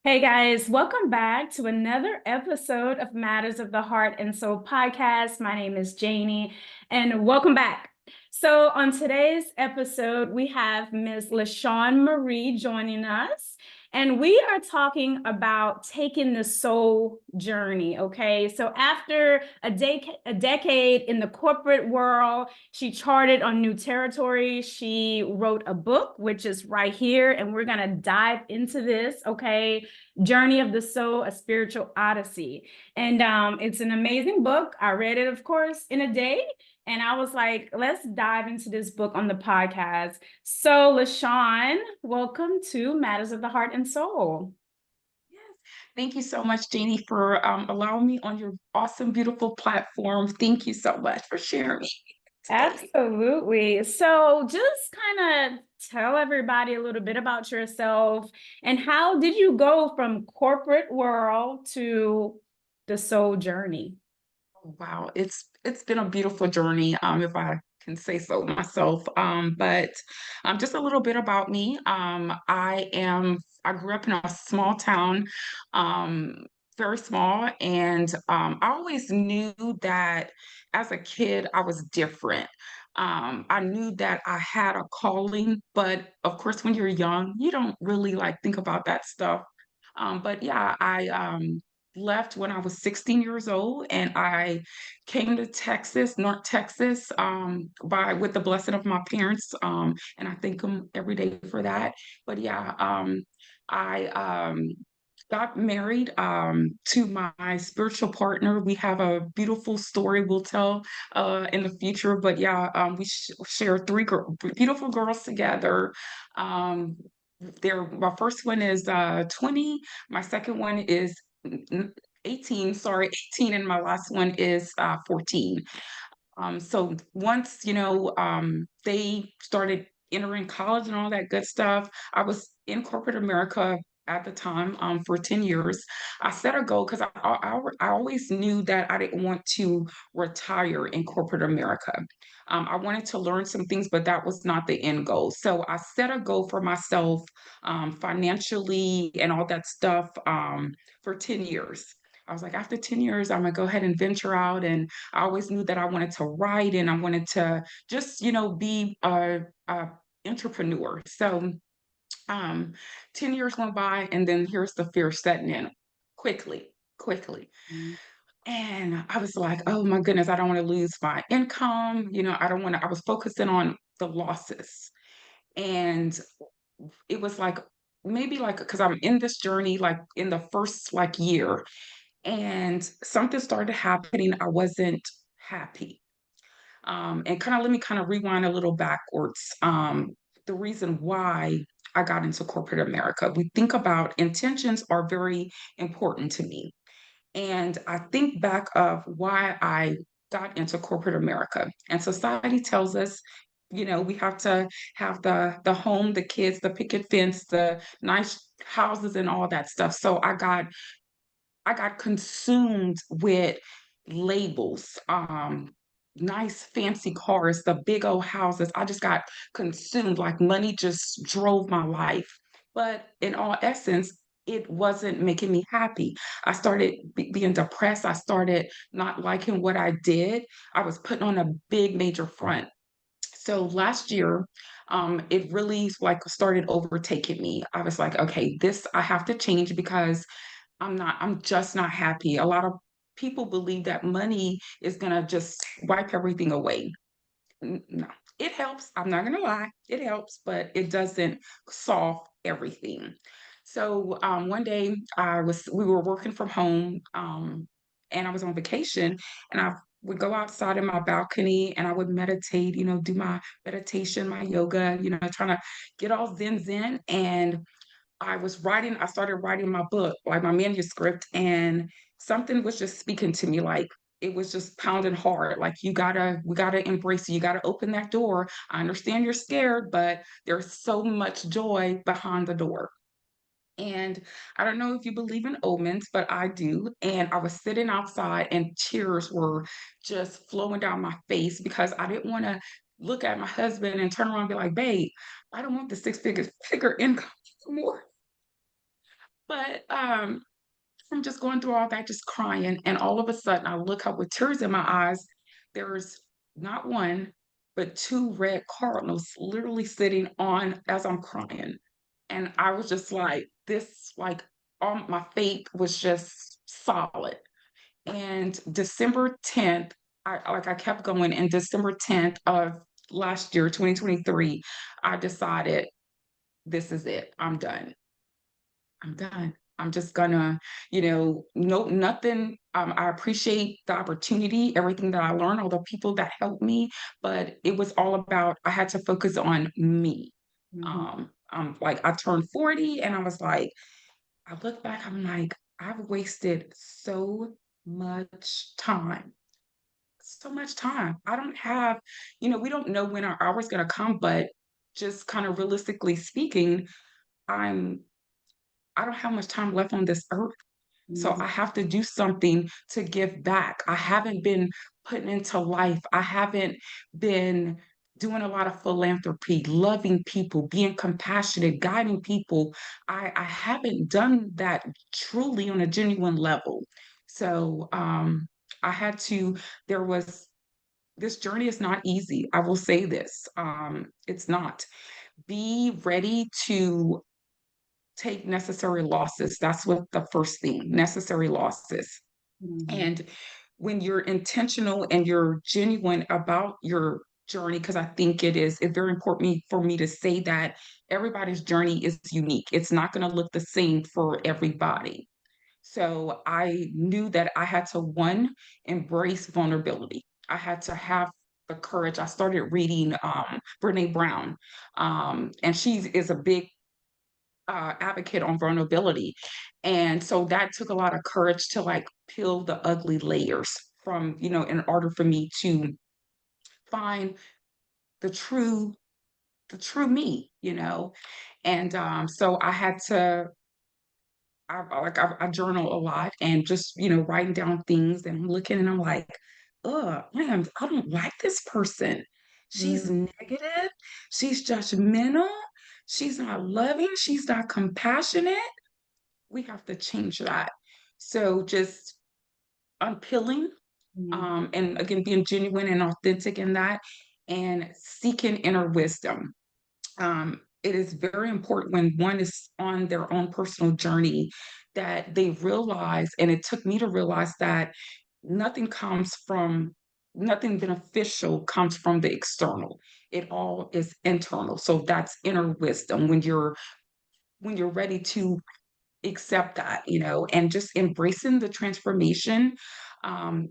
Hey guys, welcome back to another episode of Matters of the Heart and Soul podcast. My name is Janie, and welcome back. So, on today's episode, we have Ms. LaShawn Marie joining us, and we are talking about taking the soul journey. Okay, so after a decade in the corporate world, she charted on new territory. She wrote a book, which is right here, and we're gonna dive into this. Okay, Journey of the Soul, a Spiritual Odyssey. And it's an amazing book. I read it, of course, in a day. And I was like, let's dive into this book on the podcast. So, LaShawn, welcome to Matters of the Heart and Soul. Yes. Thank you so much, Jeannie, for allowing me on your awesome, beautiful platform. Thank you so much for sharing me today. Absolutely. So, just kind of tell everybody a little bit about yourself and how did you go from corporate world to the soul journey? Wow, it's been a beautiful journey, if I can say so myself. But just a little bit about me. I grew up in a small town, um, very small, and I always knew that as a kid I was different. I knew that I had a calling, but of course, when you're young, you don't really like think about that stuff. But yeah, I left when I was 16 years old, and I came to Texas, North Texas, by with the blessing of my parents, and I thank them every day for that. But yeah, I got married to my spiritual partner. We have a beautiful story we'll tell in the future. But yeah, we share beautiful girls together. Um, my first one is 20, my second one is 18, sorry, 18, and my last one is 14. So once, they started entering college and all that good stuff, I was in corporate America at the time for 10 years. I set a goal because I always knew that I didn't want to retire in corporate America. I wanted to learn some things, but that was not the end goal. So I set a goal for myself financially and all that stuff for 10 years. I was like, after 10 years, I'm gonna go ahead and venture out. And I always knew that I wanted to write and I wanted to just, be a entrepreneur. So 10 years went by, and then here's the fear setting in quickly. And I was like, oh my goodness, I don't want to lose my income. I don't want to, I was focusing on the losses. And it was like, maybe like, because I'm in this journey, like in the first like year, and something started happening. I wasn't happy. And kind of let me kind of rewind a little backwards. The reason why I got into corporate America, we think about intentions are very important to me. And I think back of why I got into corporate America. And society tells us, we have to have the home, the kids, the picket fence, the nice houses and all that stuff. So I got consumed with labels, nice fancy cars, the big old houses. I just got consumed, like money just drove my life. But in all essence, it wasn't making me happy. I started being depressed. I started not liking what I did. I was putting on a big major front. So last year, it really like started overtaking me. I was like, okay, this I have to change because I'm just not happy. A lot of people believe that money is gonna just wipe everything away. No, it helps. I'm not gonna lie, it helps, but it doesn't solve everything. So one day we were working from home, and I was on vacation, and I would go outside in my balcony and I would meditate, do my meditation, my yoga, trying to get all zen. And I started writing my book, like my manuscript, and something was just speaking to me, like it was just pounding hard. Like we gotta embrace it. You gotta open that door. I understand you're scared, but there's so much joy behind the door. And I don't know if you believe in omens, but I do. And I was sitting outside and tears were just flowing down my face because I didn't want to look at my husband and turn around and be like, babe, I don't want the figure income anymore. But from just going through all that, just crying, and all of a sudden I look up with tears in my eyes. There's not one, but two red cardinals literally sitting on as I'm crying. And I was just like, this, like, all my faith was just solid. And December 10th, I kept going. And December 10th of last year, 2023, I decided this is it. I'm done. I'm done. I'm just gonna, no, nothing. I appreciate the opportunity, everything that I learned, all the people that helped me, but it was all about, I had to focus on me. Mhm. Like I turned 40 and I was like, I look back, I'm like, I've wasted so much time. So much time. I don't have, we don't know when our hour's gonna come, but just kind of realistically speaking, I'm I don't have much time left on this earth. So Mhm. I have to do something to give back. I haven't been putting into life. I haven't been doing a lot of philanthropy, loving people, being compassionate, guiding people. I haven't done that truly on a genuine level. So I had to, there was, this journey is not easy. I will say this. It's not. Be ready to take necessary losses. That's what the first thing, necessary losses. Mhm. And when you're intentional and you're genuine about your journey, because I think it's very important for me to say that everybody's journey is unique. It's not going to look the same for everybody. So I knew that I had to, one, embrace vulnerability. I had to have the courage. I started reading Brene Brown, and she is a big advocate on vulnerability. And so that took a lot of courage to like peel the ugly layers from, in order for me to find the true, the true me, And so I had to, I journal a lot and just, writing down things and I'm looking and I'm like, I don't like this person. She's Mhm. negative. She's judgmental. She's not loving. She's not compassionate. We have to change that. So just unpeeling, Mhm. and again, being genuine and authentic in that, and seeking inner wisdom. It is very important when one is on their own personal journey that they realize, and it took me to realize that nothing comes from, nothing beneficial comes from the external. It all is internal. So that's inner wisdom when you're ready to accept that, and just embracing the transformation. Um,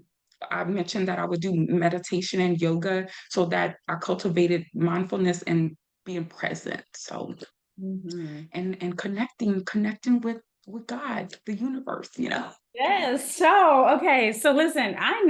I mentioned that I would do meditation and yoga so that I cultivated mindfulness and being present. So Mhm. and connecting with God, the universe. Yes. So, okay. So listen, I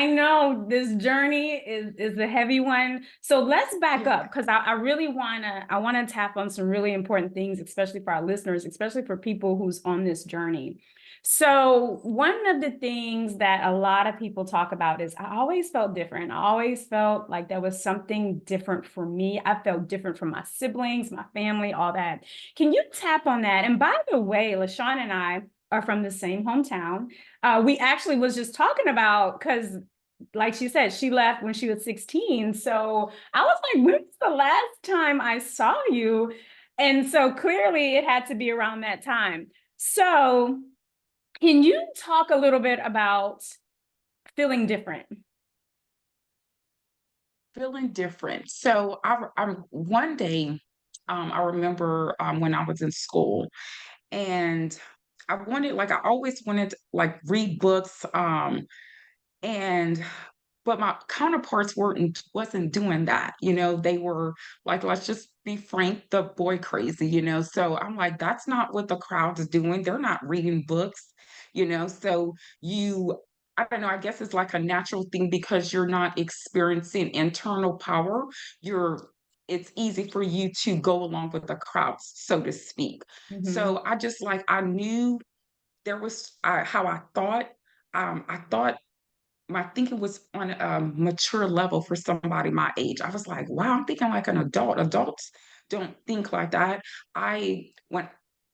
know this journey is a heavy one. So let's back Yeah. up because I really wanna tap on some really important things, especially for our listeners, especially for people who's on this journey. So one of the things that a lot of people talk about is I always felt different. I always felt like there was something different for me. I felt different from my siblings, my family, all that. Can you tap on that? And by the way, LaShawn and I are from the same hometown. We actually was just talking about because, like she said, she left when she was 16. So I was like, when was the last time I saw you? And so clearly it had to be around that time. So can you talk a little bit about feeling different? Feeling different. So I'm one day, I remember when I was in school, and I always wanted to like read books. And but my counterparts wasn't doing that. They were like, let's just be frank, the boy crazy. So I'm like, that's not what the crowd is doing. They're not reading books. So I don't know, I guess it's like a natural thing because you're not experiencing internal power. It's easy for you to go along with the crowds, so to speak. Mhm. So I knew there was how I thought. I thought my thinking was on a mature level for somebody my age. I was like, wow, I'm thinking like an adult. Adults don't think like that. I when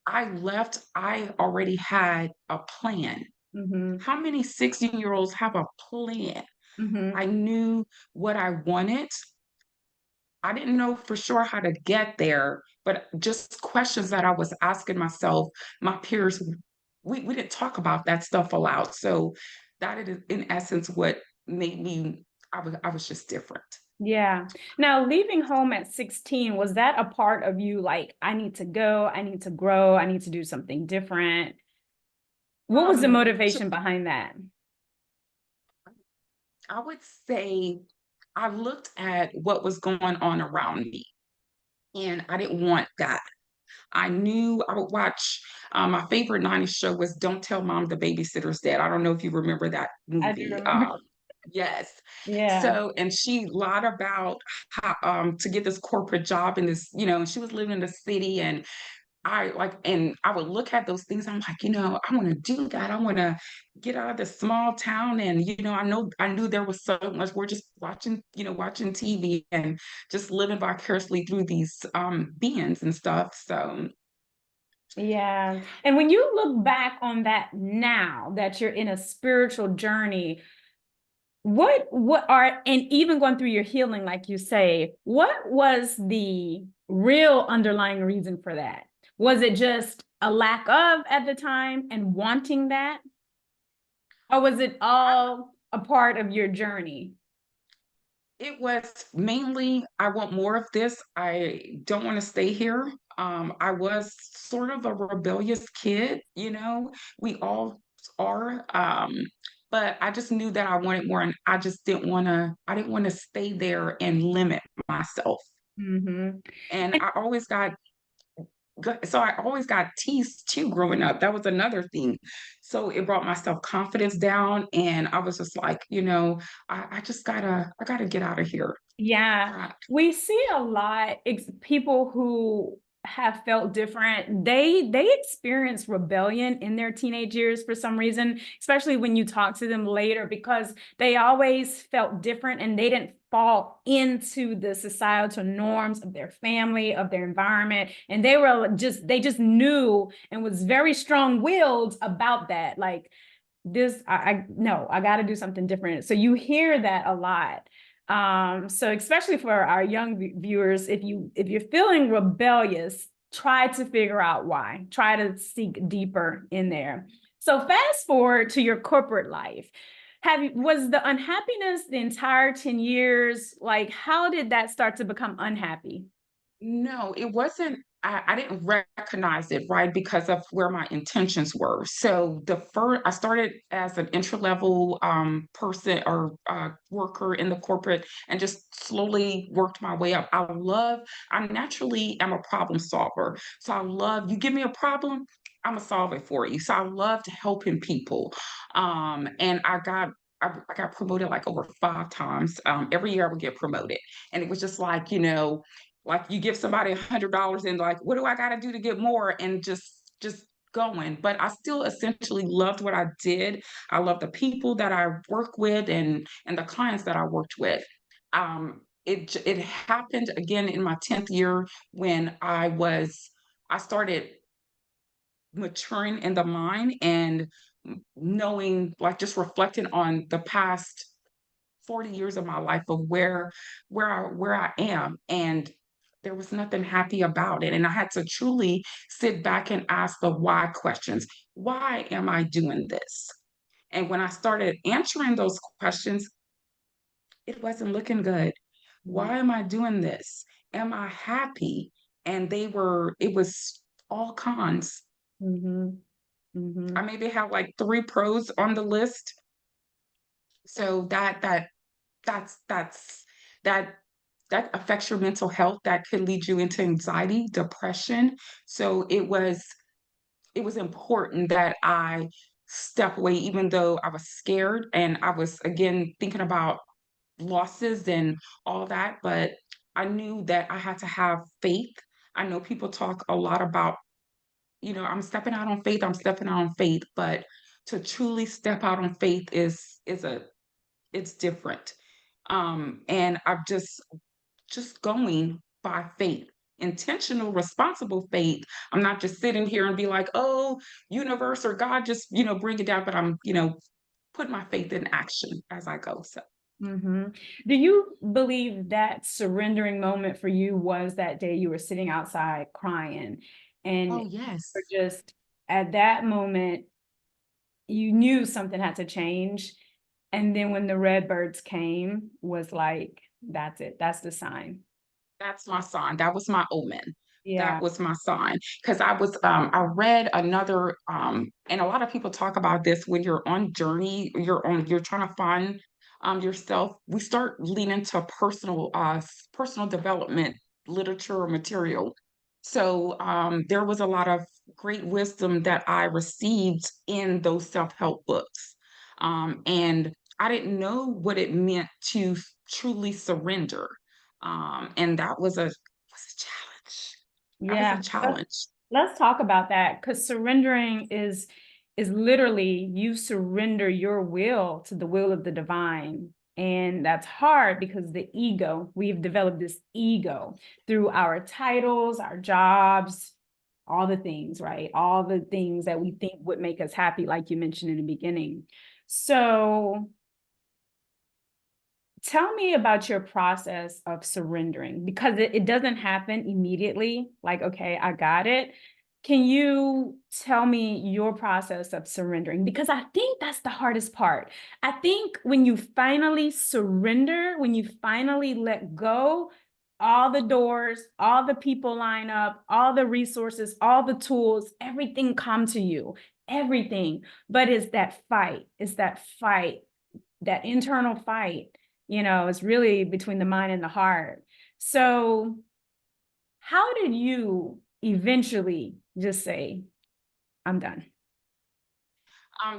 I left, I already had a plan. Mhm. How many 16-year-olds have a plan? Mhm. I knew what I wanted. I didn't know for sure how to get there, but just questions that I was asking myself, my peers, we didn't talk about that stuff aloud. So that is in essence what made me, I was just different. Yeah. Now, leaving home at 16, was that a part of you like, I need to go, I need to grow, I need to do something different? What was the To, motivation behind that? I would say I looked at what was going on around me and I didn't want that. I knew I would watch my favorite 90s show was Don't Tell Mom the Babysitter's Dead. I don't know if you remember that I do movie. remember. Yes. Yeah. So, and she lied about how to get this corporate job in this, and she was living in the city and and I would look at those things. I'm like, I want to do that. I want to get out of this small town. And, I knew there was so much. We're just watching, watching TV and just living vicariously through these beings and stuff. So Yeah. And when you look back on that now that you're in a spiritual journey, what are, and even going through your healing, like you say, what was the real underlying reason for that? Was it just a lack of at the time and wanting that? Or was it I, all a part of your journey? it was mainly, I want more of this. I don't want to stay here. I was sort of a rebellious kid, we all are. But I just knew that I wanted more and I didn't want to stay there and limit myself. Mm-hmm. And so I always got teased too growing up. That was another thing. So it brought my self-confidence down. And I was just like, I gotta get out of here. Yeah, Uh, we see a lot people who have felt different. They experience rebellion in their teenage years for some reason, especially when you talk to them later, because they always felt different and they didn't fall into the societal norms of their family, of their environment, and they just knew and was very strong-willed about that. Like this, I no, I got to do something different. So you hear that a lot. So especially for our young viewers, if you're feeling rebellious, try to figure out why. Try to seek deeper in there. So fast forward to your corporate life. Was the unhappiness the entire 10 years? Like, how did that start to become unhappy? No, it wasn't. I didn't recognize it, right, because of where my intentions were. So I started as an entry level person or worker in the corporate, and just slowly worked my way up. I naturally am a problem solver. So I love you give me a problem, I'm gonna solve it for you. So I loved helping people, and I got promoted like over 5 times. Every year I would get promoted, and it was just like you give somebody $100 and like, what do I got to do to get more? And just going. But I still essentially loved what I did. I love the people that I work with and the clients that I worked with. It happened again in my 10th year when I started maturing in the mind and knowing, like, just reflecting on the past 40 years of my life of where I am, and there was nothing happy about it. And I had to truly sit back and ask the why questions. Why am I doing this? And when I started answering those questions, it wasn't looking good. Why am I doing this? Am I happy? And it was all cons. Mm-hmm. I Mm-hmm. maybe have like 3 pros on the list. So that's that that affects your mental health. That could lead you into anxiety, depression. So it was important that I step away, even though I was scared and I was again thinking about losses and all that. But I knew that I had to have faith. I know people talk a lot about, I'm stepping out on faith, I'm stepping out on faith, but to truly step out on faith is it's different. And I've just going by faith. intentional, responsible faith. I'm not just sitting here and be like, oh, universe or God, just, bring it down, but I'm, put my faith in action as I go. So, hmm Do you believe that surrendering moment for you was that day you were sitting outside crying and oh, you were yes. just at that moment, you knew something had to change. And then when the red birds came, was like, that's it. That's the sign. That's my sign. That was my omen. Yeah. That was my sign. Because I read another, and a lot of people talk about this when you're on journey, you're trying to find yourself. We start leaning to personal development literature or material. So there was a lot of great wisdom that I received in those self-help books. And I didn't know what it meant to truly surrender, and that was a challenge. That was a Yeah. challenge. Let's talk about that because surrendering is literally you surrender your will to the will of the divine. And that's hard because the ego, we've developed this ego through our titles, our jobs, all the things, right? All the things that we think would make us happy, like you mentioned in the beginning. So tell me about your process of surrendering because it doesn't happen immediately. Like, okay, I got it. Can you tell me your process of surrendering? Because I think that's the hardest part. I think when you finally surrender, when you finally let go, all the doors, all the people line up, all the resources, all the tools, everything come to you, everything. But it's that fight, that internal fight, is really between the mind and the heart. So how did you eventually just say, I'm done?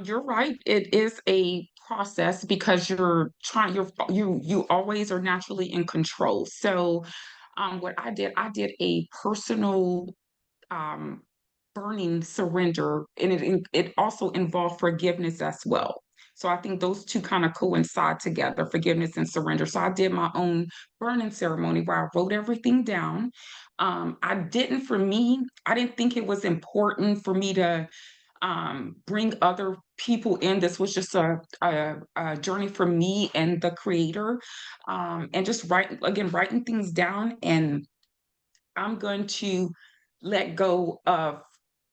You're right. It is a process because you always are naturally in control. So, what I did a personal um, burning surrender, and it also involved forgiveness as well. So I think those two kind of coincide together, forgiveness and surrender. So I did my own burning ceremony where I wrote everything down. For me, I didn't think it was important for me to bring other people in. This was just a journey for me and the creator, and just writing things down. And I'm going to let go of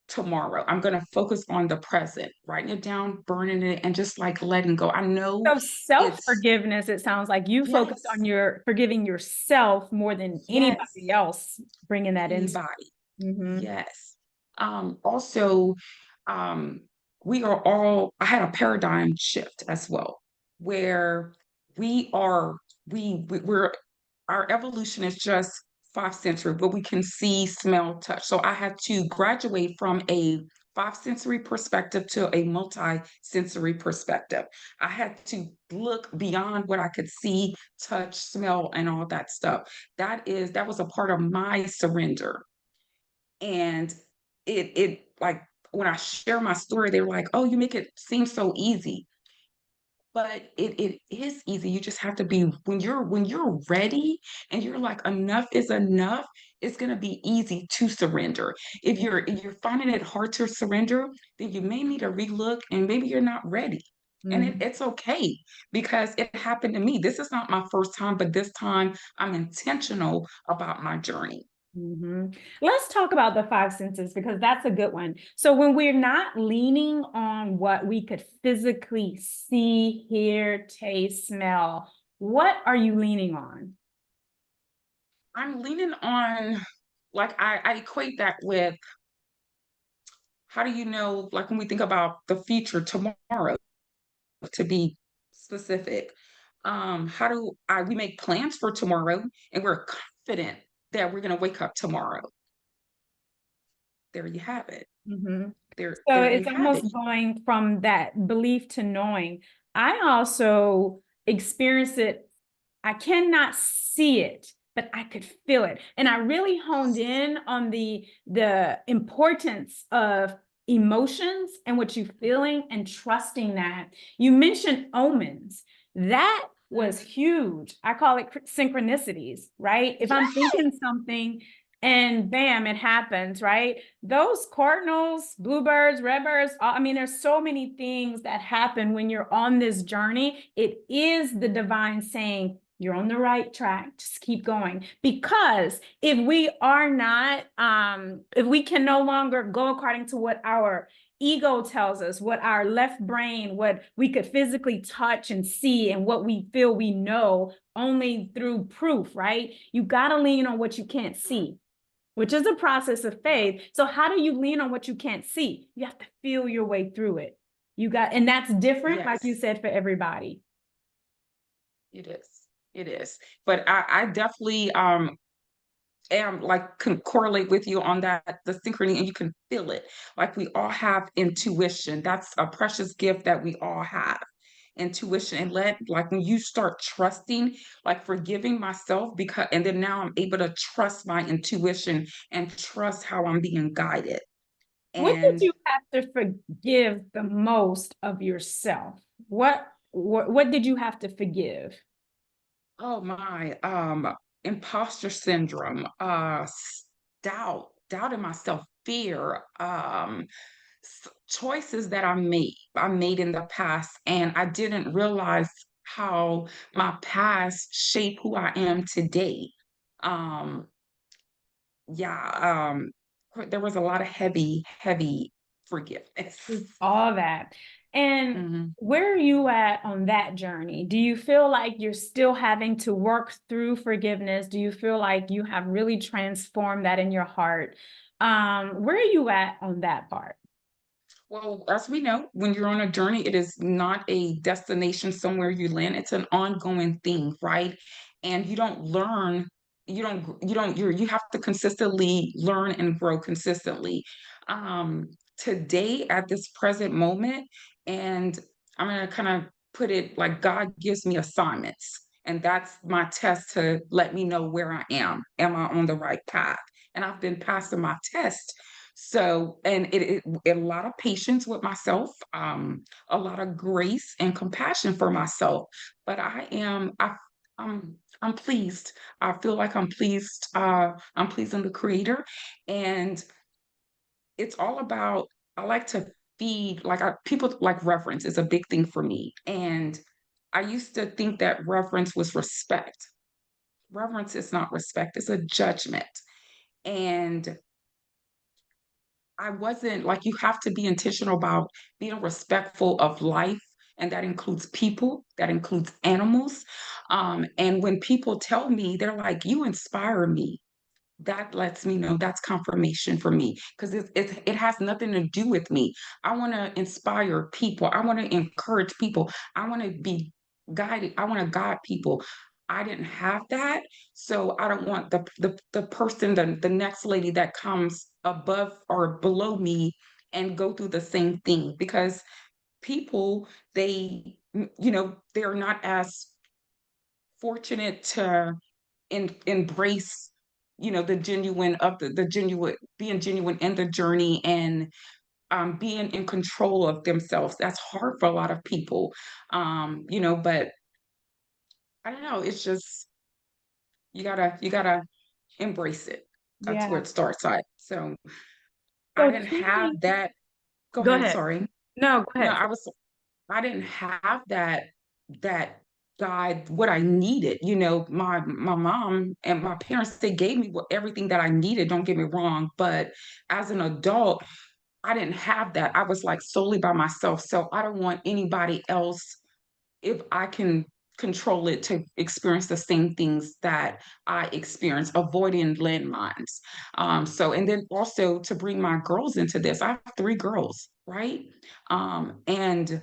tomorrow. I'm going to focus on the present, writing it down, burning it, and just like letting go. I know So it's self-forgiveness, it sounds like you focused on yes, your forgiving yourself more than anybody yes, else bringing that in. anybody. Mm-hmm. Yes. Also, um, I had a paradigm shift as well, where we are, we're, our evolution is just 5 sensory, but we can see, smell, touch. So I had to graduate from a 5 sensory perspective to a multi-sensory perspective. I had to look beyond what I could see, touch, smell, and all that stuff. That was a part of my surrender. And it like when I share my story, they were like, "Oh, you make it seem so easy." But it is easy. You just have to be when you're ready and you're like, enough is enough, it's gonna be easy to surrender. If you're finding it hard to surrender, then you may need to relook and maybe you're not ready. And Mm-hmm. it's okay because it happened to me. This is not my first time, but this time I'm intentional about my journey. hmm Let's talk about the five senses because that's a good one. So when we're not leaning on what we could physically see, hear, taste, smell, what are you leaning on? I'm leaning on, like, I equate that with how do you know, like when we think about the future tomorrow, to be specific, how do we make plans for tomorrow and we're confident that we're going to wake up tomorrow. There you have it. hmm So There you it's have it. almost going from that belief to knowing. I also experience it. I cannot see it, but I could feel it. And I really honed in on the importance of emotions and what you're feeling and trusting that. You mentioned omens. That was huge. I call it synchronicities, right? If I'm Yes. thinking something and bam, it happens, right? Those cardinals, bluebirds, redbirds, I mean, there's so many things that happen when you're on this journey. It is the divine saying, you're on the right track, just keep going. Because if we are not, if we can no longer go according to what our ego tells us, what our left brain, what we could physically touch and see, and what we feel we know only through proof, right? You got to lean on what you can't see, which is a process of faith. So how do you lean on what you can't see? You have to feel your way through it. And that's different, like you Yes, said, for everybody. it is. It is. But I definitely am like can correlate with you on that, the synchrony, and you can feel it. Like we all have intuition. That's a precious gift that we all have. Intuition, and let like when you start trusting, like forgiving myself, because and then now I'm able to trust my intuition and trust how I'm being guided. What did And you have to forgive the most of yourself? What did you have to forgive? oh my, imposter syndrome, doubt in myself, fear, choices that I made in the past, and I didn't realize how my past shape who I am today. Um, yeah, there was a lot of heavy forgiveness. All that. And Mhm. where are you at on that journey? Do you feel like you're still having to work through forgiveness? Do you feel like you have really transformed that in your heart? Where are you at on that part? Well, as we know, when you're on a journey, it is not a destination somewhere you land. It's an ongoing thing, right? And you don't learn, you have to consistently learn and grow consistently. Today, at this present moment, and I'm gonna kind of put it like God gives me assignments, and that's my test to let me know where I am. Am I on the right path? And I've been passing my test, so, and a lot of patience with myself, a lot of grace and compassion for myself. But I'm pleased. I feel like I'm pleased. I'm pleasing the Creator, and it's all about. I like to feed. People like reverence is a big thing for me, and I used to think that reverence was respect. Reverence is not respect; it's a judgment, and I wasn't like you have to be intentional about being respectful of life, and that includes people, that includes animals. And when people tell me, they're like, "You inspire me." That lets me know that's confirmation for me because it has nothing to do with me. I want to inspire people. I want to encourage people. I want to be guided. I want to guide people. I didn't have that, so I don't want the person, the next lady that comes above or below me and go through the same thing because people they're not as fortunate to embrace the genuine of the genuine being genuine in the journey and being in control of themselves. That's hard for a lot of people, but I don't know, it's just you gotta embrace it. That's where Yeah. it starts at. So I So didn't have choosing, that. Go go ahead, ahead. sorry. No, go No, ahead. I didn't have that guide what I needed. My mom and my parents, they gave me everything that I needed, don't get me wrong, but as an adult, I didn't have that. I was like solely by myself. So I don't want anybody else, if I can control it, to experience the same things that I experience, avoiding landmines. So, and then also to bring my girls into this, I have three girls, right? And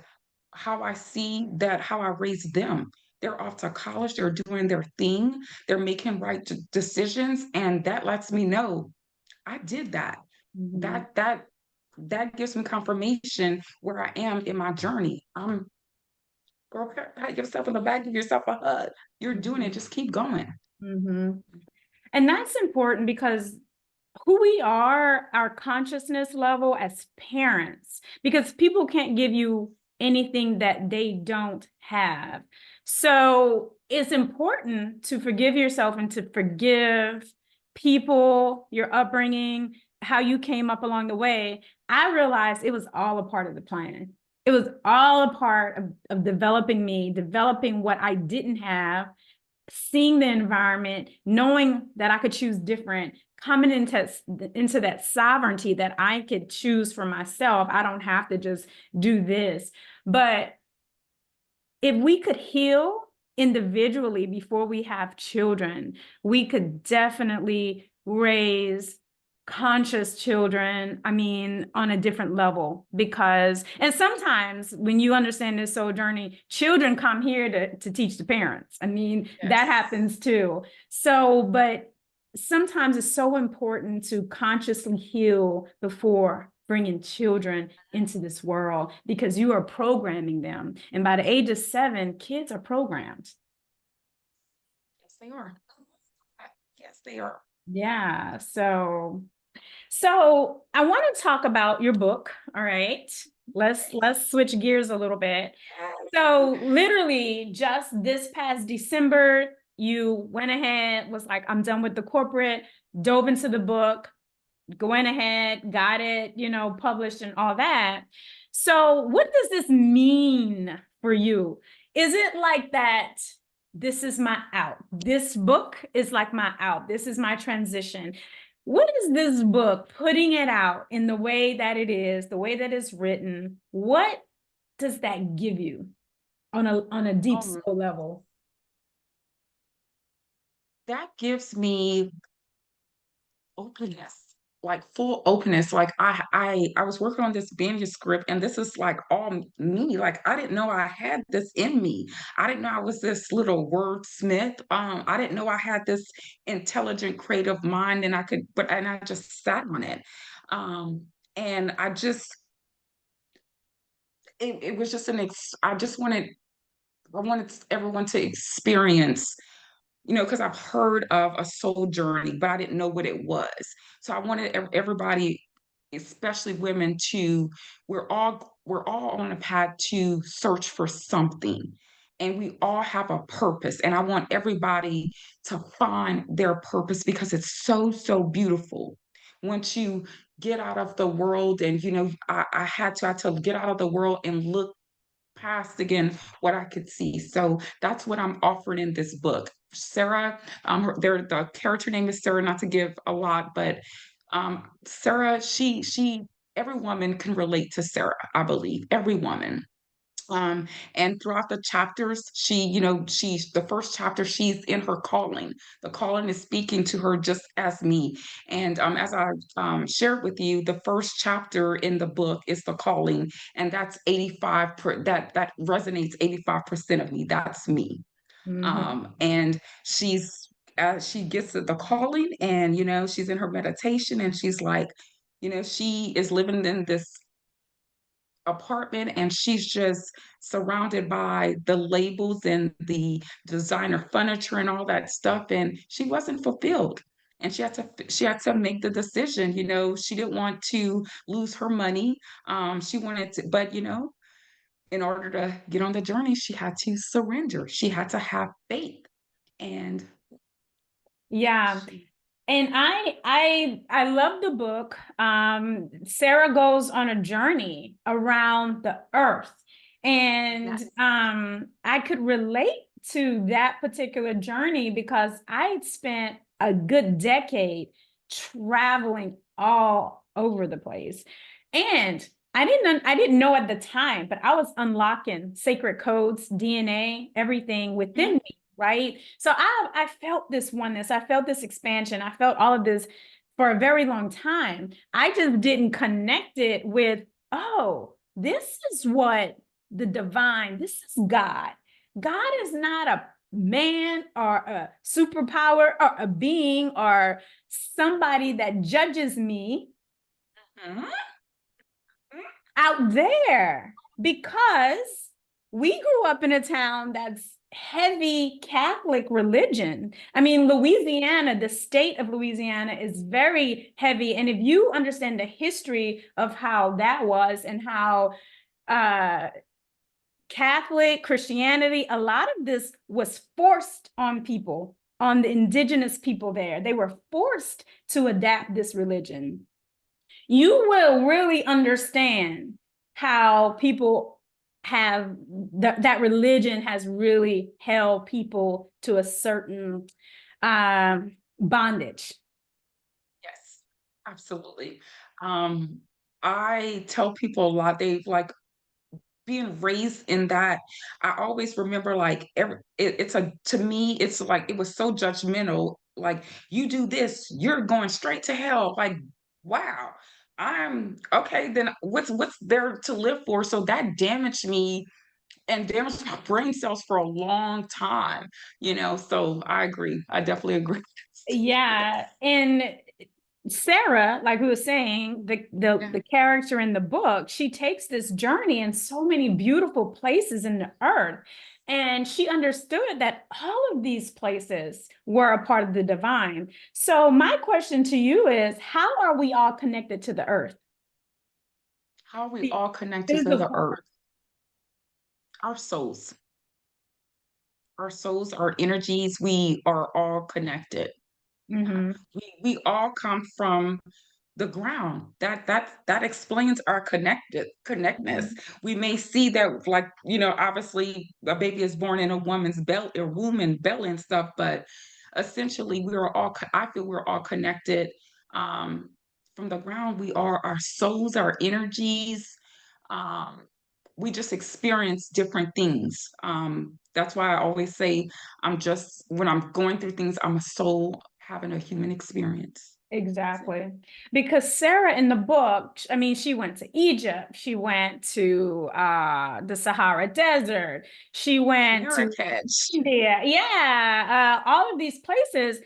how I see that, how I raise them. They're off to college, they're doing their thing, they're making right decisions, and that lets me know I did that. Mhm. That gives me confirmation where I am in my journey. Girl, pat yourself on the back, give yourself a hug. You're doing it. Mhm. Just keep going. Mhm. And that's important because who we are, our consciousness level as parents, because people can't give you anything that they don't have. So it's important to forgive yourself and to forgive people, your upbringing, how you came up along the way, I realized it was all a part of the plan. It was all a part of developing me, developing what I didn't have, seeing the environment, knowing that I could choose different, coming into that sovereignty that I could choose for myself. I don't have to just do this. But if we could heal individually before we have children, we could definitely raise conscious children, I mean, on a different level. Because, and sometimes when you understand this soul journey, children come here to teach the parents. I mean, that happens too. So, but sometimes it's so important to consciously heal before bringing children into this world, because you are programming them. And by the age of 7, kids are programmed. Yes, they are. Yes, they are. Yeah. So I want to talk about your book. All right. Let's switch gears a little bit. So literally just this past December, you went ahead, was like, I'm done with the corporate, dove into the book, going ahead, got it, published and all that. So what does this mean for you? Is it like that? This is my out. This book is like my out. This is my transition. What is this book putting it out in the way that it is, the way that it's written? What does that give you on a deep soul level? That gives me openness, like full openness. Like I was working on this manuscript, and this is like all me. Like I didn't know I had this in me. I didn't know I was this little wordsmith. I didn't know I had this intelligent, creative mind, and I just sat on it. And it was just I wanted everyone to experience, because I've heard of a soul journey, but I didn't know what it was. So I wanted everybody, especially women, we're all on a path to search for something. And we all have a purpose. And I want everybody to find their purpose because it's so, so beautiful. Once you get out of the world, and I had to get out of the world and look past again what I could see. So that's what I'm offering in this book. Sarah, the character name is Sarah, not to give a lot, but Sarah, she every woman can relate to Sarah, I believe. Every woman. And throughout the chapters, she's the first chapter, she's in her calling. The calling is speaking to her just as me. And as I shared with you, the first chapter in the book is the calling, and that's that resonates 85% of me. That's me. And she's as she gets the calling, and she's in her meditation, and she's like, she is living in this apartment, and she's just surrounded by the labels and the designer furniture and all that stuff, and she wasn't fulfilled. And she had to make the decision. She didn't want to lose her money. She wanted to, but in order to get on the journey, she had to surrender. She had to have faith. And Yeah. she, And I love the book. Sarah goes on a journey around the earth. And yes. I could relate to that particular journey because I spent a good decade traveling all over the place. And I didn't know at the time, but I was unlocking sacred codes, DNA, everything within me, right? So I felt this oneness, I felt this expansion, I felt all of this for a very long time. I just didn't connect it with, oh, this is what the divine, this is God. God is not a man or a superpower or a being or somebody that judges me Mhm. out there, because we grew up in a town that's heavy Catholic religion. I mean, Louisiana, the state of Louisiana is very heavy. And if you understand the history of how that was and how Catholic Christianity, a lot of this was forced on people on the indigenous people there. They were forced to adapt this religion. You will really understand how people have that religion has really held people to a certain bondage. Yes, absolutely. Um, I tell people a lot, they've like being raised in that. I always remember like it's a to me, it's like it was so judgmental. Like you do this, you're going straight to hell. Like, wow. I'm okay, then what's there to live for? So that damaged me and damaged my brain cells for a long time, So I agree. I definitely agree. Yeah, and Sarah, like we were saying, Yeah. the character in the book, she takes this journey in so many beautiful places in the earth. And she understood that all of these places were a part of the divine. So my question to you is, how are we all connected to the earth? How are we The all connected to the physical. earth? Our souls. Our souls, our energies, we are all connected. Yeah. Mm-hmm. We all come from the ground. That explains our connectedness. We may see that, like, obviously a baby is born in a woman's belly, a womb and belly and stuff, but essentially we are all I feel we're all connected. um from the ground. We are our souls, our energies. um we just experience different things. That's why I always say I'm just, when I'm going through things, I'm a soul having a human experience. That's it. Exactly. Because Sarah in the book, I mean, she went to Egypt, she went to the Sahara Desert, she went to Marrakech. India, yeah, all of these places.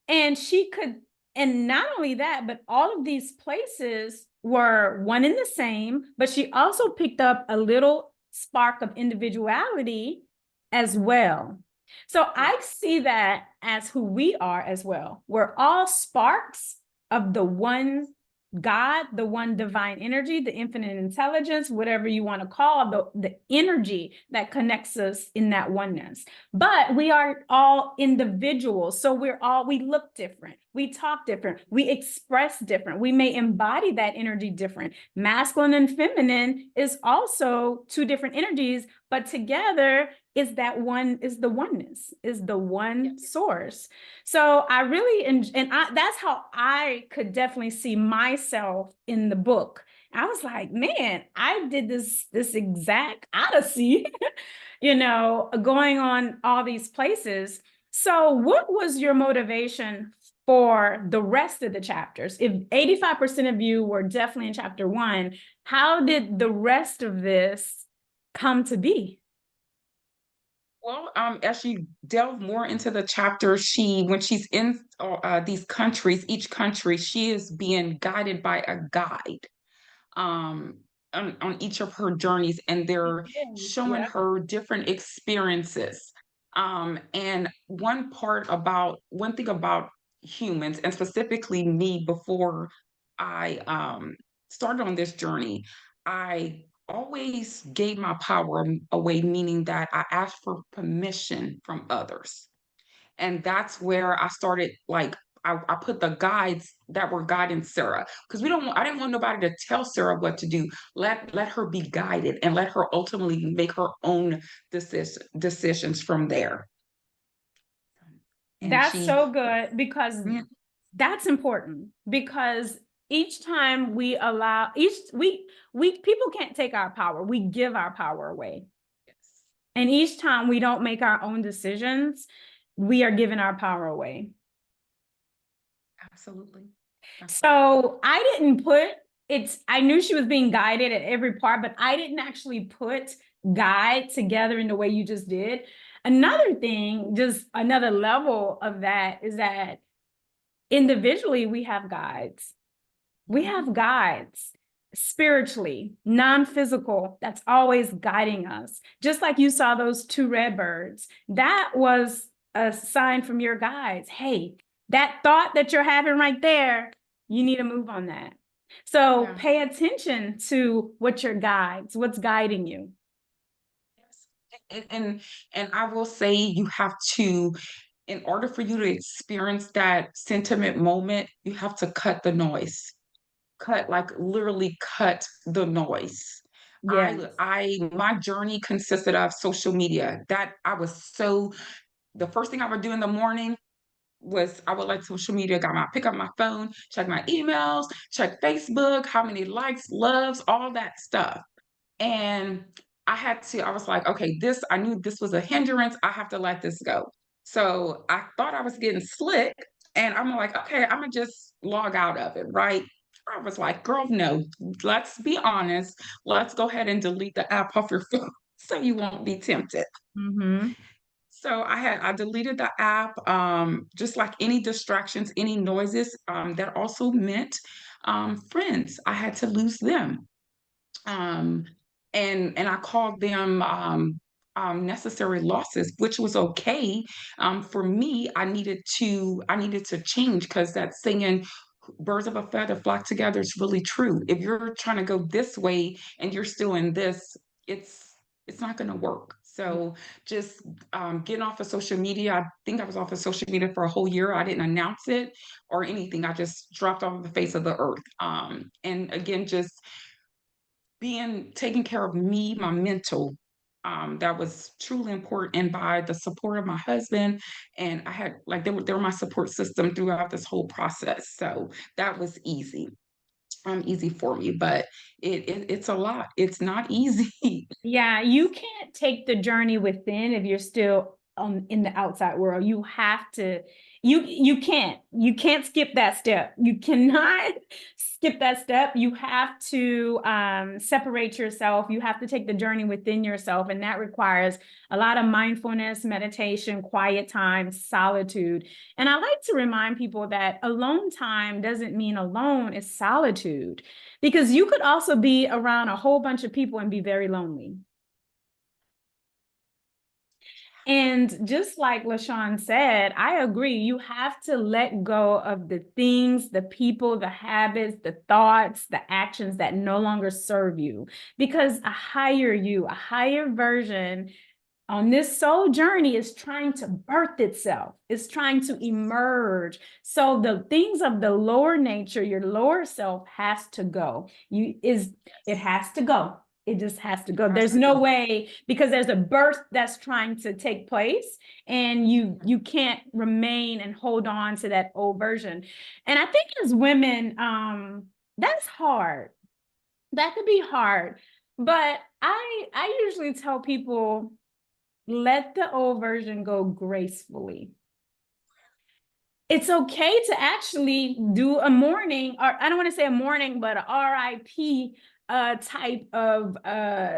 And she could, and not only that, but all of these places were one and the same, but she also picked up a little spark of individuality as well. So I Yes. see that as who we are as well. We're all sparks of the one God, the one divine energy, the infinite intelligence, whatever you want to call the energy that connects us in that oneness. But we are all individuals. So we look different. We talk different. We express different. We may embody that energy different. Masculine and feminine is also two different energies, but together is the oneness, is the one Yes. source. So I really, that's how I could definitely see myself in the book. I was like, man, I did this exact odyssey, going on all these places. So what was your motivation for the rest of the chapters? If 85% of you were definitely in chapter 1, how did the rest of this come to be? Well, as she delved more into the chapter, when she's in these countries, each country, she is being guided by a guide. um, on each of her journeys, and they're showing Yeah. her different experiences. And one thing about humans, and specifically me, before I started on this journey, I always gave my power away, meaning that I asked for permission from others. And that's where I started, like, I put the guides that were guiding Sarah, because I didn't want nobody to tell Sarah what to do. Let her be guided and let her ultimately make her own decisions from there. And That's she so good because Yeah. that's important because each time we allow each we people can't take our power. We give our power away. Yes, And each time we don't make our own decisions, we are giving our power away. absolutely. So I didn't put I knew she was being guided at every part, but I didn't actually put guide together in the way you just did. Another thing, just another level of that is that individually we have guides. We have guides spiritually, non-physical, that's always guiding us. Just like you saw those two red birds, that was a sign from your guides. Hey, that thought that you're having right there, you need to move on that. So Yeah. pay attention to what's guiding you. Yes. And I will say you have to in order for you to experience that sentiment moment, you have to cut the noise. Cut, like, literally cut the noise. Yes. My journey consisted of social media. That I was so The first thing I would do in the morning was I would like social media, pick up my phone, check my emails, check Facebook, how many likes, loves, all that stuff. And I was like, okay, I knew this was a hindrance. I have to let this go. So I thought I was getting slick, and I'm like, okay, I'm gonna just log out of it, right? I was like, girl, no, let's be honest. Let's go ahead and delete the app off your phone so you won't be tempted. Mm-hmm. So I deleted the app, just like any distractions, any noises. That also meant friends. I had to lose them, um, and I called them necessary losses, which was okay. For me, I needed to change because that saying, "Birds of a feather flock together," is really true. If you're trying to go this way and you're still in this, it's not going to work. So just getting off of social media. I think I was off of social media for a whole year. I didn't announce it or anything. I just dropped off the face of the earth. And again, just being taking care of me, my mental, that was truly important. And by the support of my husband, and I had like they were my support system throughout this whole process. So that was easy for me. But it's a lot. It's not easy. Yeah, you can't take the journey within if you're still in the outside world. You have to, you can't skip that step. You cannot skip that step. You have to separate yourself. You have to take the journey within yourself, and that requires a lot of mindfulness, meditation, quiet time, solitude. And I like to remind people that alone time doesn't mean alone, it's solitude, because you could also be around a whole bunch of people and be very lonely. And just like LaShawn said, I agree. You have to let go of the things, the people, the habits, the thoughts, the actions that no longer serve you, because a higher you, a higher version on this soul journey is trying to birth itself, is trying to emerge. So the things of the lower nature, your lower self, has to go. It has to go. It just has to go. Has There's to no go. way, because there's a birth that's trying to take place, and you can't remain and hold on to that old version. And I think as women, that's hard. That could be hard. But I usually tell people, let the old version go gracefully. It's okay to actually do a mourning, or I don't want to say a mourning, but a RIP type of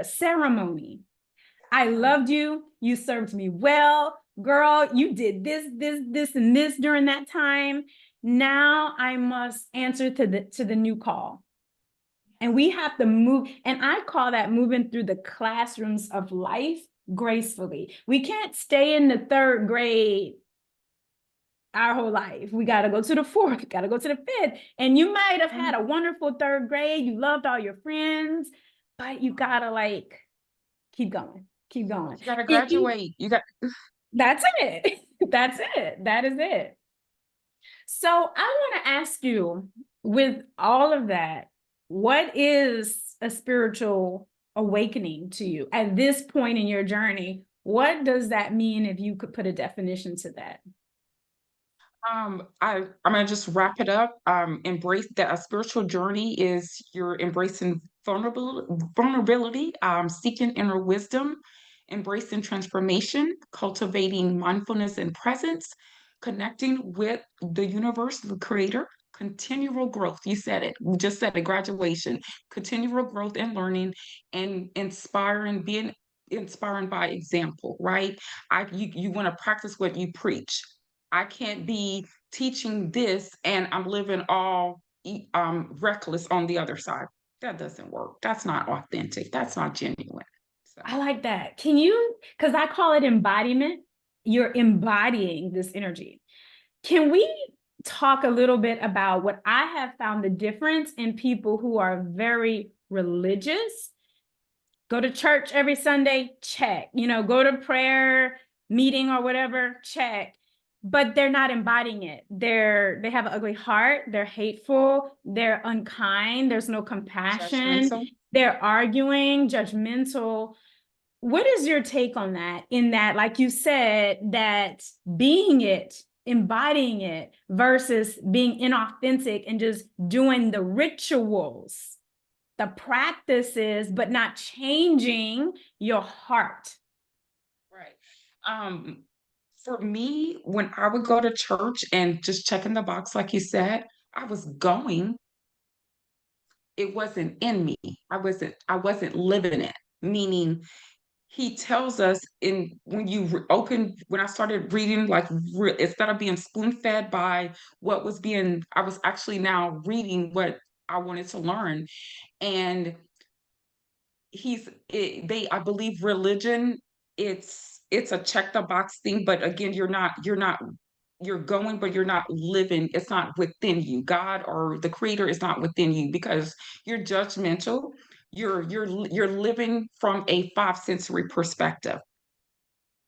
ceremony. I loved you. You served me well. Girl, you did this, and this during that time. Now I must answer to the new call. And we have to move, and I call that moving through the classrooms of life gracefully. We can't stay in the third grade our whole life. We got to go to the fourth, got to go to the fifth. And you might have had a wonderful third grade. You loved all your friends, but you got to like keep going, keep going. You got to graduate. That's it. That's it. That is it. So I want to ask you, with all of that, what is a spiritual awakening to you at this point in your journey? What does that mean if you could put a definition to that? I'm gonna just wrap it up. Embrace that a spiritual journey is you're embracing vulnerability, seeking inner wisdom, embracing transformation, cultivating mindfulness and presence, connecting with the universe, the creator, continual growth. You said it. You just said it, graduation, continual growth and learning, and being inspiring by example, right? You want to practice what you preach. I can't be teaching this and I'm living all reckless on the other side. That doesn't work. That's not authentic. That's not genuine. So, I like that. Can you, because I call it embodiment, you're embodying this energy. Can we talk a little bit about what I have found the difference in people who are very religious? Go to church every Sunday, check. Go to prayer meeting or whatever, check. but they're not embodying it. They have an ugly heart, they're hateful, they're unkind, there's no compassion, Judgmental. they're arguing, judgmental. What is your take on that? In that, like you said, that being it, embodying it versus being inauthentic and just doing the rituals, the practices, but not changing your heart. Right. For me, when I would go to church and just checking the box, like you said, I was going, it wasn't in me. I wasn't living it. Meaning he tells us in when you open when I started reading, like instead of being spoon fed by what was being, I was actually now reading what I wanted to learn. And they, I believe religion, it's a check the box thing, but again, you're going, but you're not living. It's not within you. God or the creator is not within you because you're judgmental. You're living from a five sensory perspective,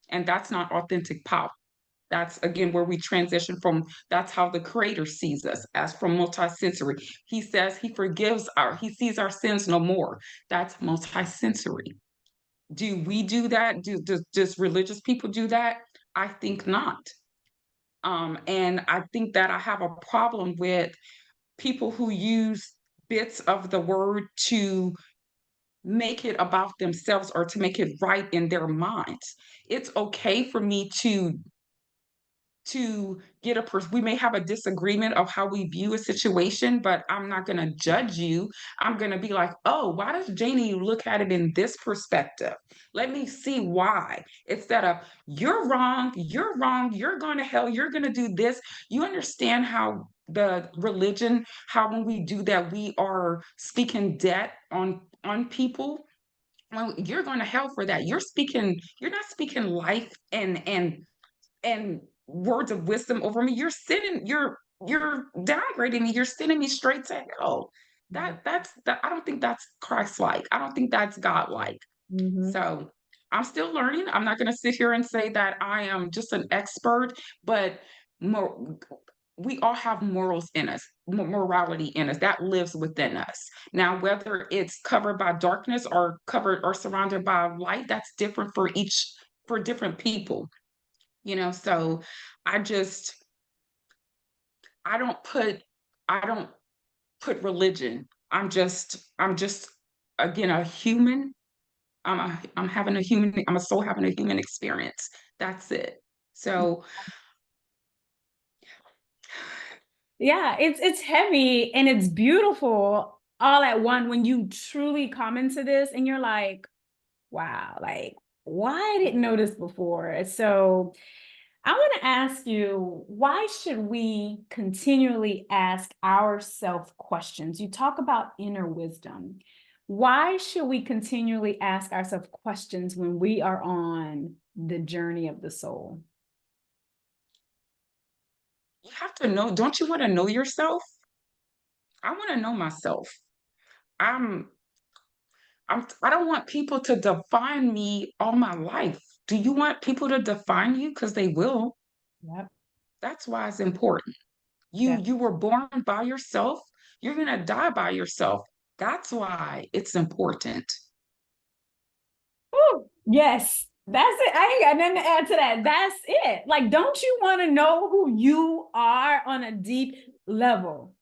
and that's not authentic power. That's again where we transition from. That's how the creator sees us, as from multisensory. He says he sees our sins no more. That's multisensory. Do we do that? Does religious people do that? I think not. And I think that I have a problem with people who use bits of the word to make it about themselves or to make it right in their minds. It's okay for me to get we may have a disagreement of how we view a situation, but I'm not going to judge you. I'm going to be like, oh, why does Janie look at it in this perspective? Let me see why. Instead of you're wrong, you're going to hell, you're going to do this. You understand how the religion, how when we do that, we are speaking debt on people. Well, you're going to hell for that. You're not speaking life and words of wisdom over me. You're downgrading me. You're sending me straight to hell. That I don't think that's Christ-like. I don't think that's God-like. Mm-hmm. So I'm still learning. I'm not going to sit here and say that I am just an expert, but more, we all have morals in us, morality in us that lives within us. Now, whether it's covered by darkness or covered or surrounded by light, that's different for different people. So I just I don't put I don't put religion. I'm just again a human. I'm a soul having a human experience. That's it. So Yeah, it's heavy and it's beautiful all at one when you truly come into this and you're like, wow, like why I didn't know this before. So I want to ask you, why should we continually ask ourselves questions? You talk about inner wisdom. Why should we continually ask ourselves questions when we are on the journey of the soul? you have to know, don't you want to know yourself? I want to know myself. I'm I don't want people to define me all my life. Do you want people to define you? Because they will. Yep. That's why it's important. You were born by yourself. You're gonna die by yourself. That's why it's important. Ooh, yes, that's it. I ain't got nothing to add to that. That's it. Like, don't you want to know who you are on a deep level?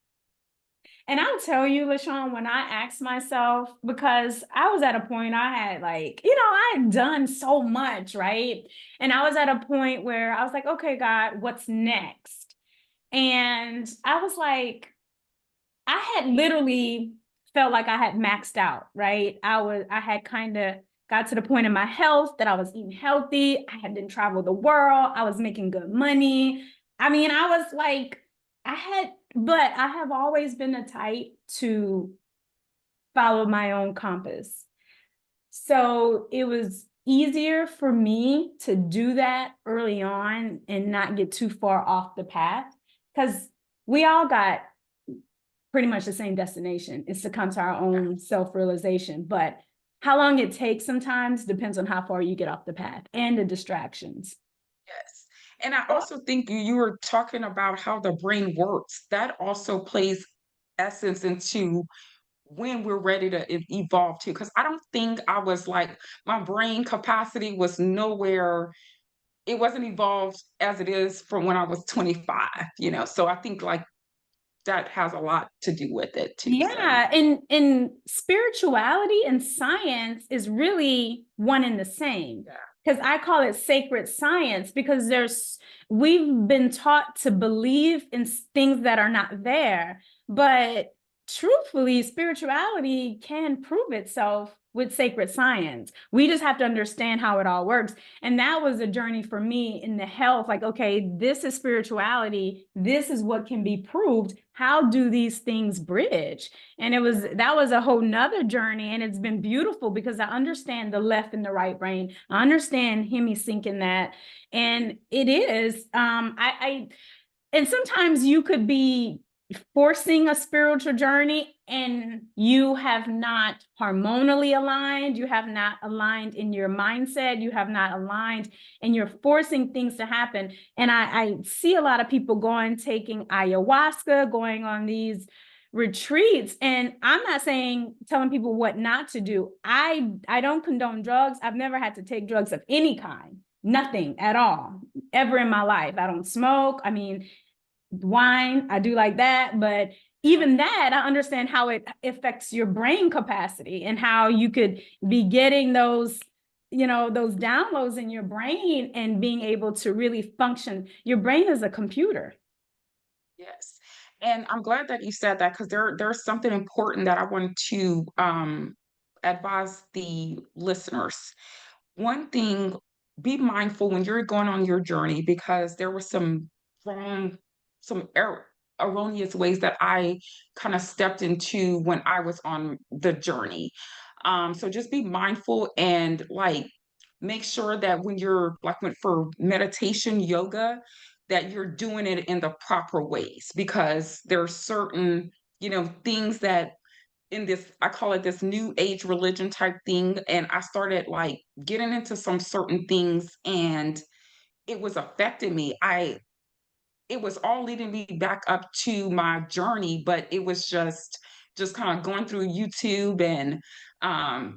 And I'll tell you, LaShawn, when I asked myself, because I was at a point I had like, I had done so much, right? And I was at a point where I was like, okay, God, what's next? And I was like, I had literally felt like I had maxed out, right? I had kind of got to the point in my health that I was eating healthy. I had been travel the world. I was making good money. I mean, I was like, but I have always been the type to follow my own compass. So it was easier for me to do that early on and not get too far off the path because we all got pretty much the same destination. It's to come to our own self-realization. But how long it takes sometimes depends on how far you get off the path and the distractions. Yes. And I also think you were talking about how the brain works. That also plays essence into when we're ready to evolve too. Because I don't think I was like, my brain capacity was nowhere, it wasn't evolved as it is from when I was 25, you know? So I think like that has a lot to do with it too. So Yeah, and spirituality and science is really one and the same. yeah. Because I call it sacred science because we've been taught to believe in things that are not there. But truthfully, spirituality can prove itself with sacred science. We just have to understand how it all works. And that was a journey for me in the health. Like, okay, this is spirituality. This is what can be proved. How do these things bridge? And that was a whole nother journey. And it's been beautiful because I understand the left and the right brain. I understand hemisync that. And it is, and sometimes you could be forcing a spiritual journey and you have not hormonally aligned, you have not aligned in your mindset, you have not aligned, and you're forcing things to happen. And I see a lot of people taking ayahuasca, going on these retreats, and I'm not telling people what not to do. I don't condone drugs. I've never had to take drugs of any kind, nothing at all, ever in my life. I don't smoke. I mean, wine, I do like that, but even that, I understand how it affects your brain capacity and how you could be getting those, those downloads in your brain and being able to really function. Your brain is a computer. Yes. And I'm glad that you said that because there's something important that I wanted to advise the listeners. One thing, be mindful when you're going on your journey because there were some wrong, some erroneous ways that I kind of stepped into when I was on the journey. So just be mindful and like make sure that when you're like for meditation, yoga, that you're doing it in the proper ways because there are certain, things that in this, I call it this new age religion type thing. And I started like getting into some certain things and it was affecting me. It was all leading me back up to my journey, but it was just kind of going through YouTube and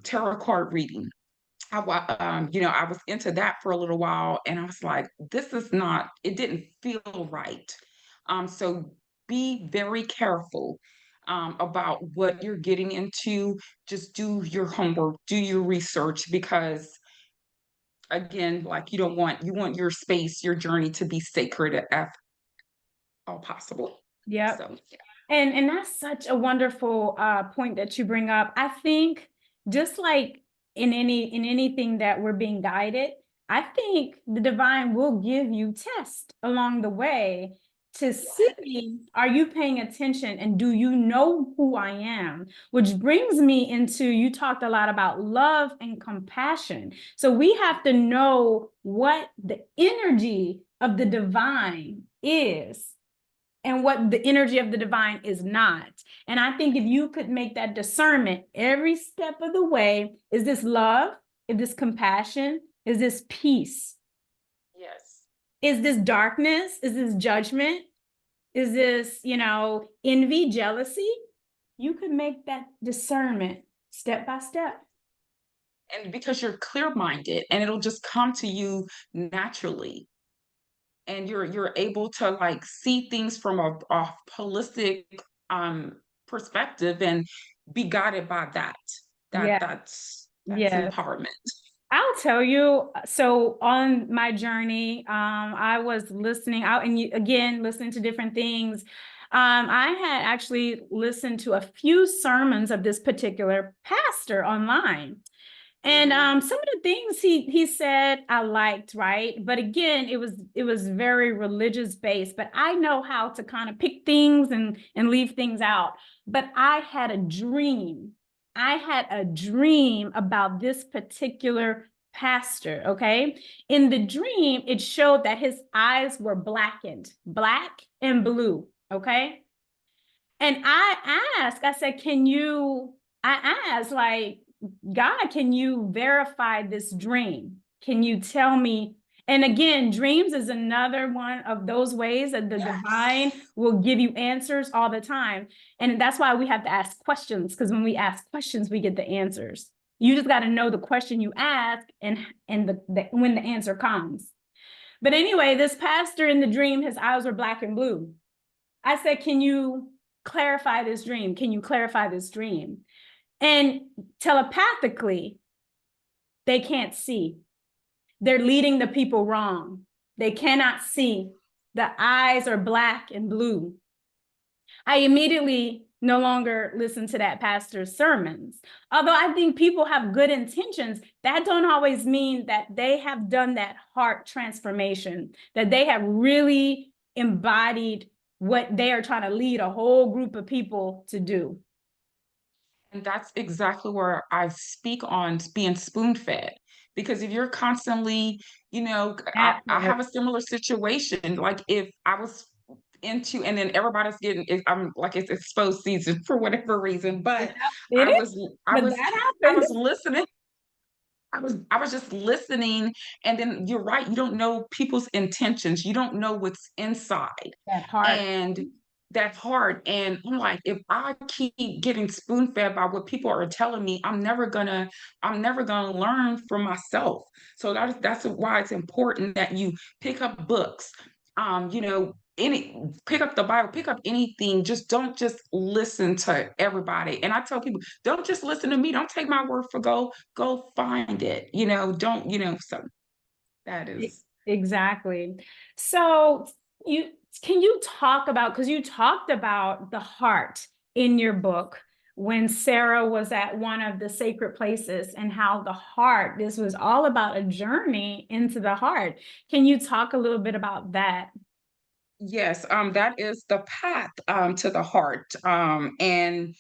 tarot card reading. I was into that for a little while and I was like, this is not, it didn't feel right. So be very careful about what you're getting into. Just do your homework, do your research, because again, like you want your space, your journey to be sacred as all possible. Yep. So yeah. And that's such a wonderful point that you bring up. I think just like in anything that we're being guided, I think the divine will give you tests along the way to see, are you paying attention and do you know who I am? Which brings me into, you talked a lot about love and compassion. So we have to know what the energy of the divine is and what the energy of the divine is not. And I think if you could make that discernment every step of the way, is this love? Is this compassion? Is this peace? Yes. Is this darkness? Is this judgment? Is this, envy, jealousy? You could make that discernment step by step. And because you're clear minded and it'll just come to you naturally and you're able to like see things from a holistic perspective and be guided by that. Yeah. That's Yes. empowerment. I'll tell you. So on my journey, I was listening out and again, listening to different things. I had actually listened to a few sermons of this particular pastor online. And some of the things he said I liked, right? But again, it was very religious based, but I know how to kind of pick things and leave things out. But I had a dream. I had a dream about this particular pastor, okay? In the dream, it showed that his eyes were blackened, black and blue, okay? And I said, I asked, like, God, can you verify this dream? Can you tell me? And again, dreams is another one of those ways that the divine will give you answers all the time. And that's why we have to ask questions, because when we ask questions, we get the answers. You just got to know the question you ask and when the answer comes. But anyway, this pastor in the dream, his eyes were black and blue. I said, can you clarify this dream? Can you clarify this dream? And telepathically, they can't see. They're leading the people wrong. They cannot see. The eyes are black and blue. I immediately no longer listen to that pastor's sermons. Although I think people have good intentions, that don't always mean that they have done that heart transformation, that they have really embodied what they are trying to lead a whole group of people to do. And that's exactly where I speak on being spoon fed. Because if you're constantly, I have a similar situation. Like if I was into, and then everybody's getting, I'm like, it's exposed season for whatever reason. But It I is, was, I but was, that I happened. was listening. I was just listening, and then you're right. You don't know people's intentions. You don't know what's inside, That heart. and that hard. And I'm like, if I keep getting spoon fed by what people are telling me, I'm never gonna learn for myself. So that's why it's important that you pick up books, pick up the Bible, pick up anything. Don't just listen to everybody. And I tell people, don't just listen to me. Don't take my word for go find it. Don't, so that is. Exactly. So can you talk about, because you talked about the heart in your book when Sarah was at one of the sacred places, and how the heart, this was all about a journey into the heart. Can you talk a little bit about that? Yes, that is the path to the heart. And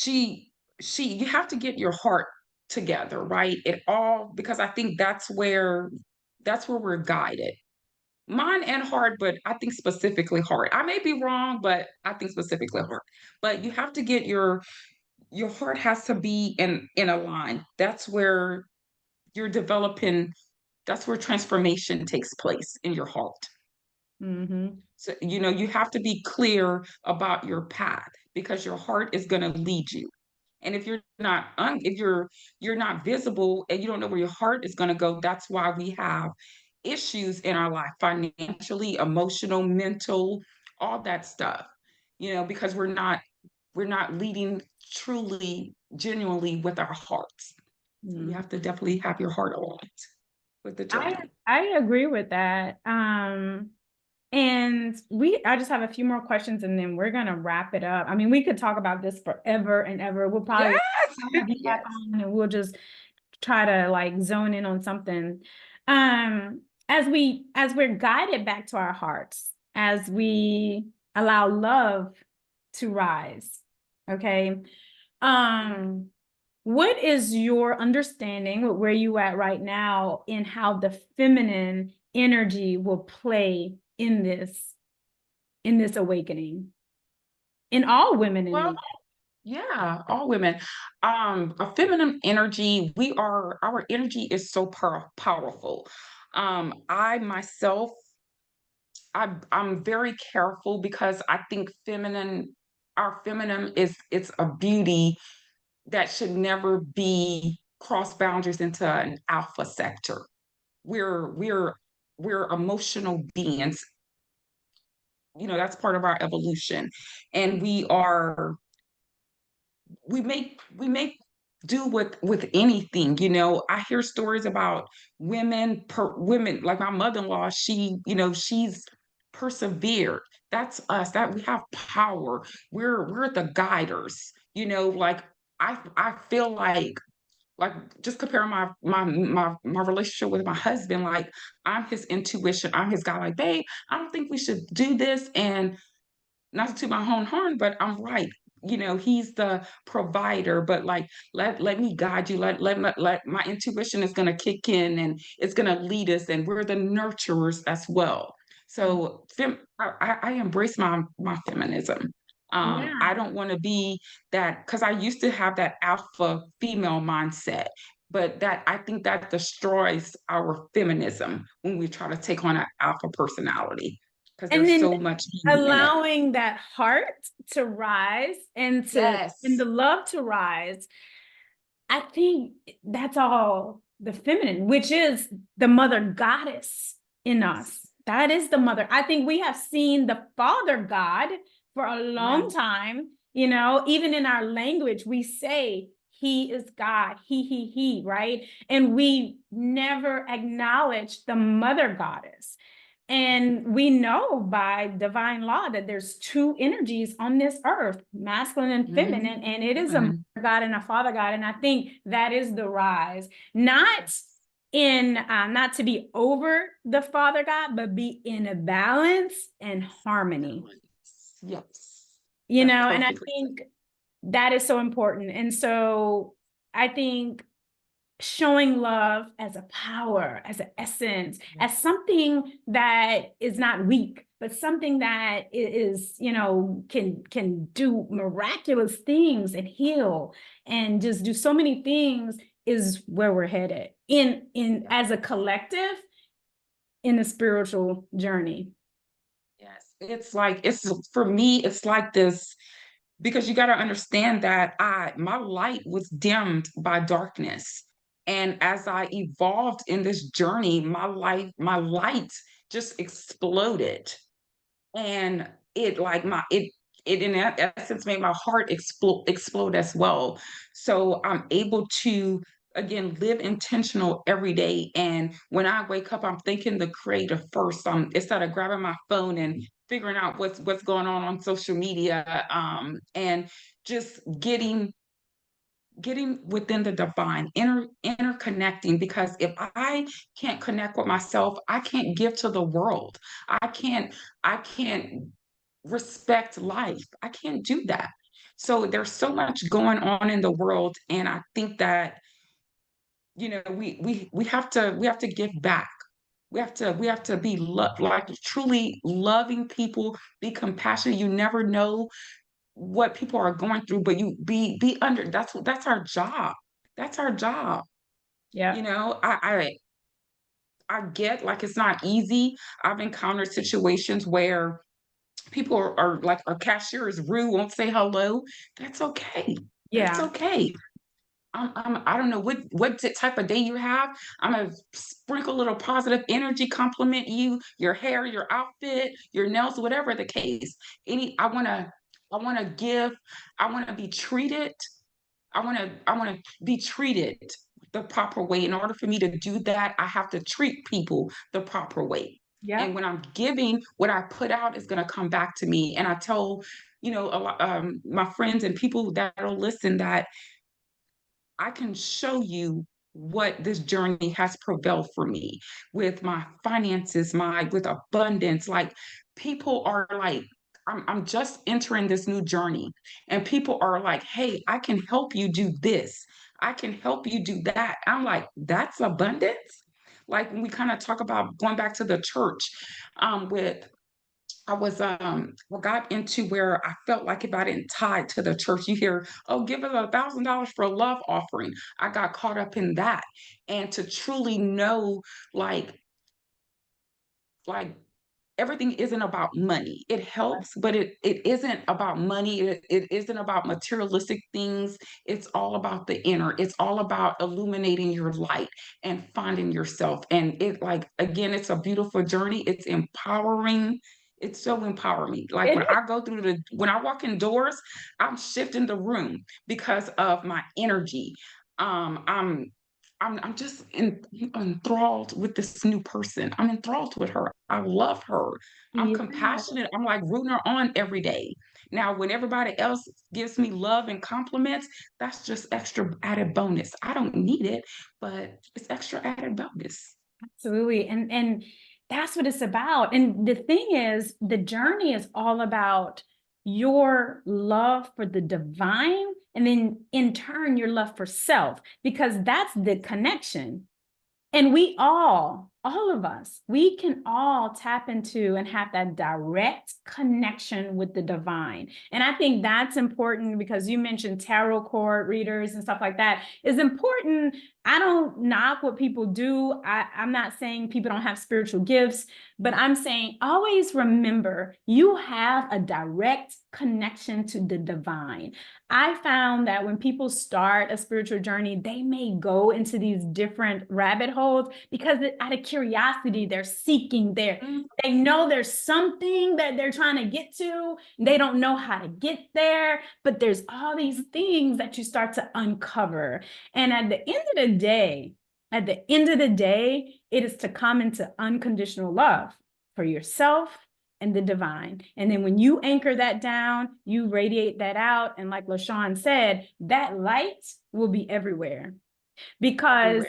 you have to get your heart together, right? It all, because I think that's where we're guided. Mind and heart, but I think specifically heart. I may be wrong, but I think specifically heart. But you have to get your heart has to be in a line. That's where you're developing, that's where transformation takes place in your heart. Mm-hmm. So, you have to be clear about your path because your heart is going to lead you. And if you're not visible and you don't know where your heart is going to go, that's why we have issues in our life, financially, emotional, mental, all that stuff. Because we're not leading truly, genuinely with our hearts. So you Mm. have to definitely have your heart on it with the journey. I agree with that. And I just have a few more questions and then we're gonna wrap it up. I mean, we could talk about this forever and ever. We'll probably Yes, have you back yes. on and we'll just try to like zone in on something. As we're guided back to our hearts, as we allow love to rise, okay? What is your understanding, where you at right now, in how the feminine energy will play in this awakening, in all women in Well, this? yeah, all women. A feminine energy, our energy is so powerful. I myself, I'm very careful because I think our feminine it's a beauty that should never be cross boundaries into an alpha sector. We're we're we're emotional beings. That's part of our evolution, and we make do with anything. I hear stories about women like my mother-in-law. She's persevered. That's us, that we have power. We're the guiders. Like I feel like just comparing my relationship with my husband. Like I'm his intuition, I'm his guy. Like, babe, I don't think we should do this. And not to toot my own horn, but I'm right. He's the provider, but like let me guide you. Let my intuition is gonna kick in and it's gonna lead us, and we're the nurturers as well. So I embrace my feminism. Yeah. I don't want to be that, because I used to have that alpha female mindset. but that I think that destroys our feminism when we try to take on an alpha personality because And there's then so much beauty in it. allowing that heart to rise and Yes. the love to rise. I think that's all the feminine, which is the mother goddess in us. That is the mother. I think we have seen the father God for a long Yes. time. You know, even in our language, we say he is God, he, right? And we never acknowledge the mother goddess. And we know by divine law that there's two energies on this earth, masculine and feminine, and it is a mother Feminine. God and a father God. And I think that is the rise, not in not to be over the father God, but be in a balance and harmony. Yes. You That's know, and I perfectly said. think that is so important. And so I think showing love as a power, as an essence, as something that is not weak, but something that is, you know, can do miraculous things and heal and just do so many things is where we're headed in as a collective in the spiritual journey. Yes. It's like it's for me, it's like this because you got to understand that I my light was dimmed by darkness. And as I evolved in this journey, my light just exploded. And it like my it in that essence made my heart explode as well. So I'm able to again live intentional every day. And when I wake up, I'm thinking the creative first. Instead of grabbing my phone and figuring out what's going on social media, and just getting within the divine, interconnecting, because if I can't connect with myself, I can't give to the world. I can't respect life. I can't do that. So there's so much going on in the world, and I think that we have to give back. We have to be like truly loving people, be compassionate. You never know what people are going through, but you be under that's our job. That's our job. Yeah. You know, I get like it's not easy. I've encountered situations where people are like a cashier is rude, won't say hello. That's okay. That's Yeah. okay. I don't know what type of day you have. I'm gonna sprinkle a little positive energy, compliment you, your hair, your outfit, your nails, whatever the case. I wanna give, I wanna be treated, I wanna be treated the proper way. In order for me to do that, I have to treat people the proper way. Yeah. And when I'm giving, what I put out is gonna come back to me. And I tell, a lot my friends and people that'll listen that I can show you what this journey has prevailed for me with my finances, my with abundance. Like people are like, I'm just entering this new journey, and people are like, hey, I can help you do this. I can help you do that. I'm like, that's abundance. Like when we kind of talk about going back to the church, with I got into where I felt like if I didn't tie to the church, you hear, oh, give us $1,000 for a love offering. I got caught up in that. And to truly know like like everything isn't about money. It helps, but it isn't about money. It isn't about materialistic things. It's all about the inner. It's all about illuminating your light and finding yourself. And it like again, it's a beautiful journey. It's empowering. It's so empowering. Like It when is. I go through when I walk indoors, I'm shifting the room because of my energy. I'm I'm just enthralled with this new person. I'm enthralled with her. I love her. I'm Yeah. compassionate. I'm like rooting her on every day. Now, when everybody else gives me love and compliments, that's just extra added bonus. I don't need it, but it's extra added bonus. Absolutely. And that's what it's about. And the thing is, the journey is all about your love for the divine, and then in turn, your love for self, because that's the connection. And we all all of us, we can all tap into and have that direct connection with the divine. And I think that's important because you mentioned tarot card readers and stuff like that is important. I don't knock what people do. I'm not saying people don't have spiritual gifts, but I'm saying always remember you have a direct connection to the divine. I found that when people start a spiritual journey, they may go into these different rabbit holes because out of curiosity, they're seeking there. They know there's something that they're trying to get to. They don't know how to get there, but there's all these things that you start to uncover. And at the end of the day, it is to come into unconditional love for yourself and the divine. And then when you anchor that down, you radiate that out. And like LaShawn said, that light will be everywhere because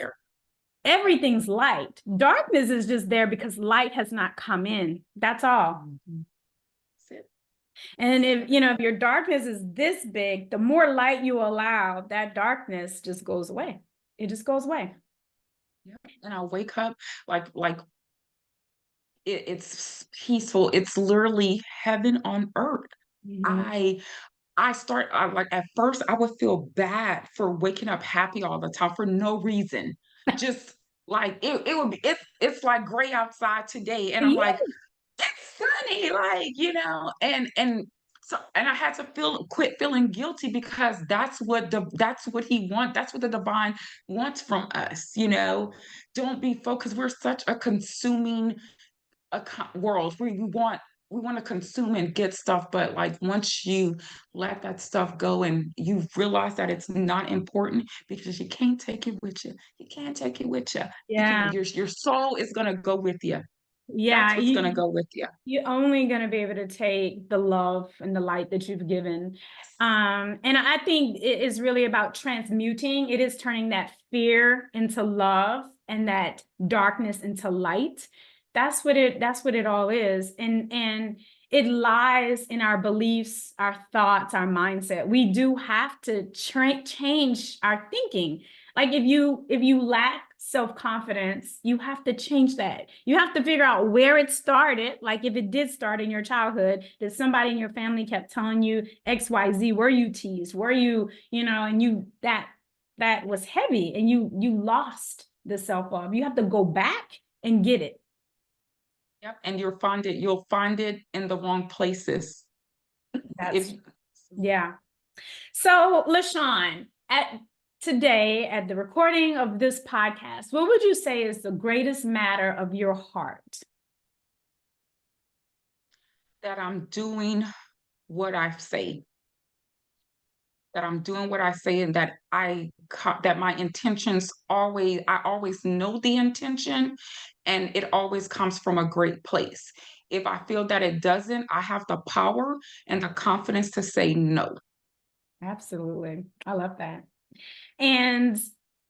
everything's light. Darkness is just there because light has not come in. That's all. That's it. And if your darkness is this big, the more light you allow, that darkness just goes away. It just goes away. Yeah. And I wake up like it's peaceful. It's literally heaven on earth. Mhm. Like at first I would feel bad for waking up happy all the time for no reason. Just like it would be it's like gray outside today. And I'm Yeah. like, it's sunny, like, and I had to quit feeling guilty because that's what he wants, that's what the divine wants from us, Don't be focused. We're such a consuming world where we want to consume and get stuff, but like once you let that stuff go and you realize that it's not important because you can't take it with you. You can't take it with you. Yeah. Your soul is gonna go with you. That's Yeah. what's gonna go with you. You're only going to be able to take the love and the light that you've given. And I think it is really about transmuting. It is turning that fear into love and that darkness into light. That's what it all is. And it lies in our beliefs, our thoughts, our mindset. We do have to change our thinking. Like if you lack self-confidence, you have to change that. You have to figure out where it started. Like if it did start in your childhood, that somebody in your family kept telling you XYZ, were you teased? Were you, and you that was heavy and you lost the self-love. You have to go back and get it. Yep. And you'll find it in the wrong places. That's If yeah. So, LaShawn, today at the recording of this podcast, what would you say is the greatest matter of your heart? that I'm doing what I say, that I'm doing what I say, and that my intentions I always know the intention, and it always comes from a great place. If I feel that it doesn't, I have the power and the confidence to say no. Absolutely. I love that. And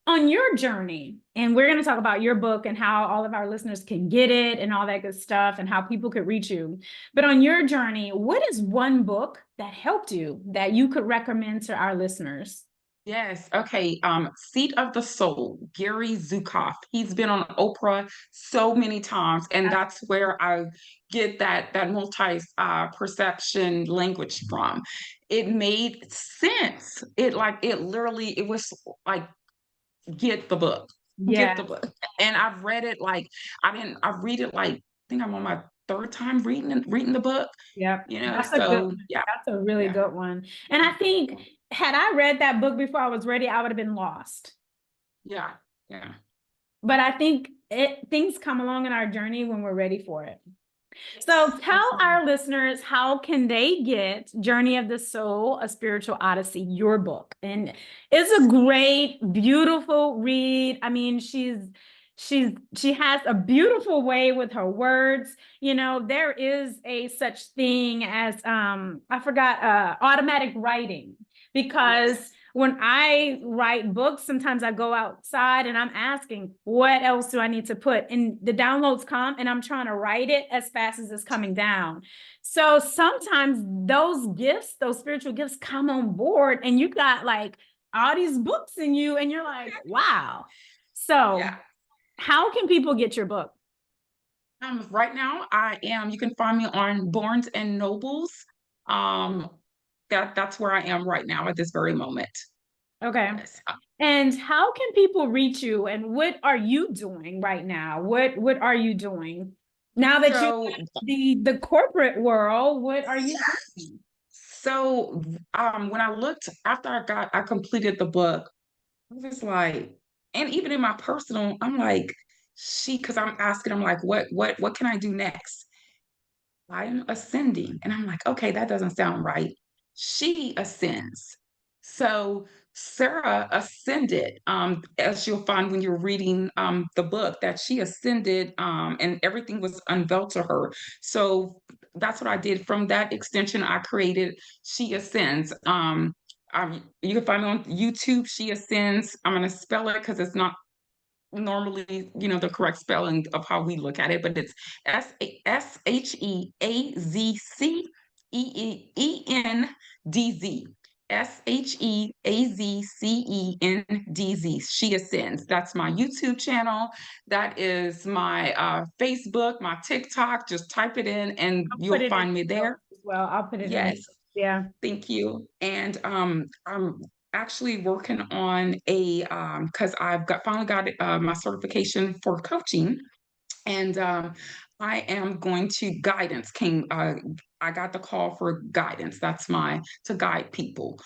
on your journey, and we're going to talk about your book and how all of our listeners can get it and all that good stuff and how people could reach you. But on your journey, what is one book that helped you that you could recommend to our listeners? Yes. Okay. Seat of the Soul, Gary Zukav. He's been on Oprah so many times, and that's where I get that multi perception language from. It made sense. It was like get the book, get Yeah. the book, and I've read it like I read it like I think I'm on my third time reading the book. Yep. That's a good So one. yeah, That's a really yeah, good one. And I think had I read that book before I was ready, I would have been lost. yeah, yeah. But I think things come along in our journey when we're ready for it. So tell our listeners, how can they get Journey of the Soul, A Spiritual Odyssey, your book? And it's a great, beautiful read. I mean, she has a beautiful way with her words. There is a such thing as I forgot automatic writing, because when I write books, sometimes I go outside and I'm asking, what else do I need to put? And the downloads come and I'm trying to write it as fast as it's coming down. So sometimes those gifts, those spiritual gifts come on board and you got like all these books in you and you're like, wow. So Yeah. How can people get your book? Right now, you can find me on Barnes and Nobles. Um, that's where I am right now at this very moment. Okay. Yes. And how can people reach you? And what are you doing right now? What are you doing now that you So, the corporate world? What are you doing? when I looked after I completed the book, I was like, and even in my personal, I'm like, because I'm asking, I'm like, what can I do next? I am ascending. And I'm like, okay, that doesn't sound right. She ascends. So Sarah ascended, as you'll find when you're reading the book, that she ascended and everything was unveiled to her. So that's what I did. From that extension, I created She Ascends. You can find me on YouTube, She Ascends. I'm going to spell it because it's not normally, the correct spelling of how we look at it, but it's SHEAZCEENDZ. SHEAZCENDZ. She Ascends. That's my YouTube channel. That is my Facebook, my TikTok. Just type it in and I'll put you'll it in find me the there. notes as well. I'll put it in the Yes. notes. Yeah. Thank you. And I'm actually working on because I've finally got my certification for coaching, and I am going to guidance. I got the call for guidance. That's to guide people.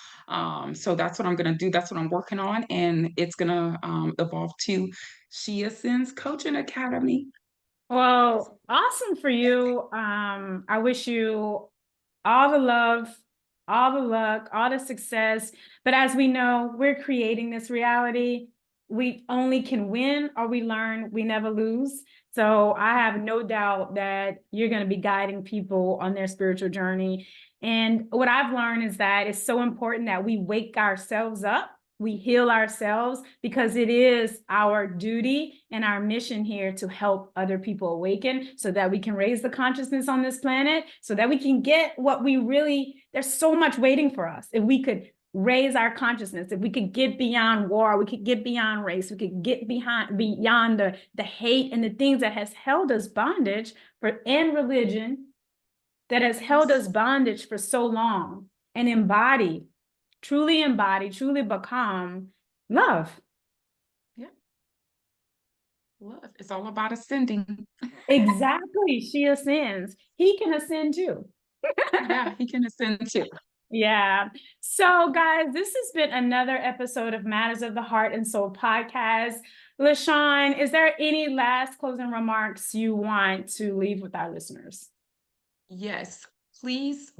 So that's what I'm going to do. That's what I'm working on, and it's going to evolve to She Ascends Coaching Academy. Well, awesome for you. I wish you all the love, all the luck, all the success. But as we know, we're creating this reality. We only can win or we learn, we never lose. So I have no doubt that you're going to be guiding people on their spiritual journey. And what I've learned is that it's so important that we wake ourselves up, we heal ourselves, because it is our duty and our mission here to help other people awaken so that we can raise the consciousness on this planet, so that we can get what we really, there's so much waiting for us. If we could raise our consciousness, if we could get beyond war, we could get beyond race, we could get beyond the hate and the things that has held us bondage and religion that has held us bondage for so long, and embody, truly become love. Yeah, love. It's all about ascending. Exactly. She ascends. He can ascend too. Yeah, he can ascend too. Yeah. So, guys, this has been another episode of Matters of the Heart and Soul podcast. LaShawn, is there any last closing remarks you want to leave with our listeners? Yes, please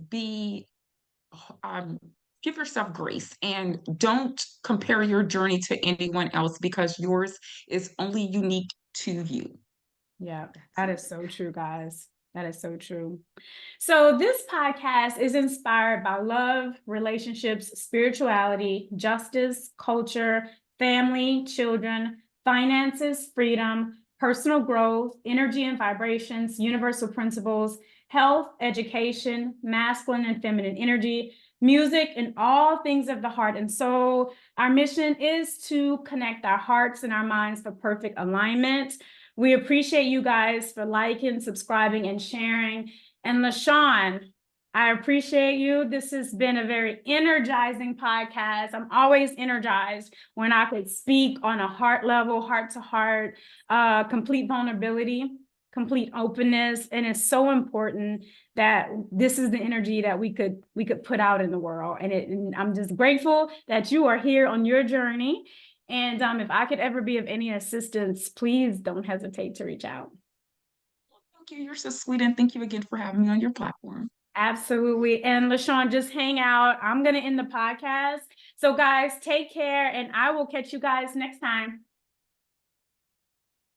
um, give yourself grace and don't compare your journey to anyone else because yours is only unique to you. Yeah, that That's is it. so true, guys. That is so true. So, this podcast is inspired by love, relationships, spirituality, justice, culture, family, children, finances, freedom, personal growth, energy and vibrations, universal principles, health, education, masculine and feminine energy, music, and all things of the heart and soul. Our mission is to connect our hearts and our minds for perfect alignment. We appreciate you guys for liking, subscribing, and sharing. And LaShawn, I appreciate you. This has been a very energizing podcast. I'm always energized when I could speak on a heart level, heart to heart, complete vulnerability, complete openness. And it's so important that this is the energy that we could put out in the world. And I'm just grateful that you are here on your journey. And if I could ever be of any assistance, please don't hesitate to reach out. Thank you. You're so sweet. And thank you again for having me on your platform. Absolutely. And LaShawn, just hang out. I'm going to end the podcast. So, guys, take care, and I will catch you guys next time.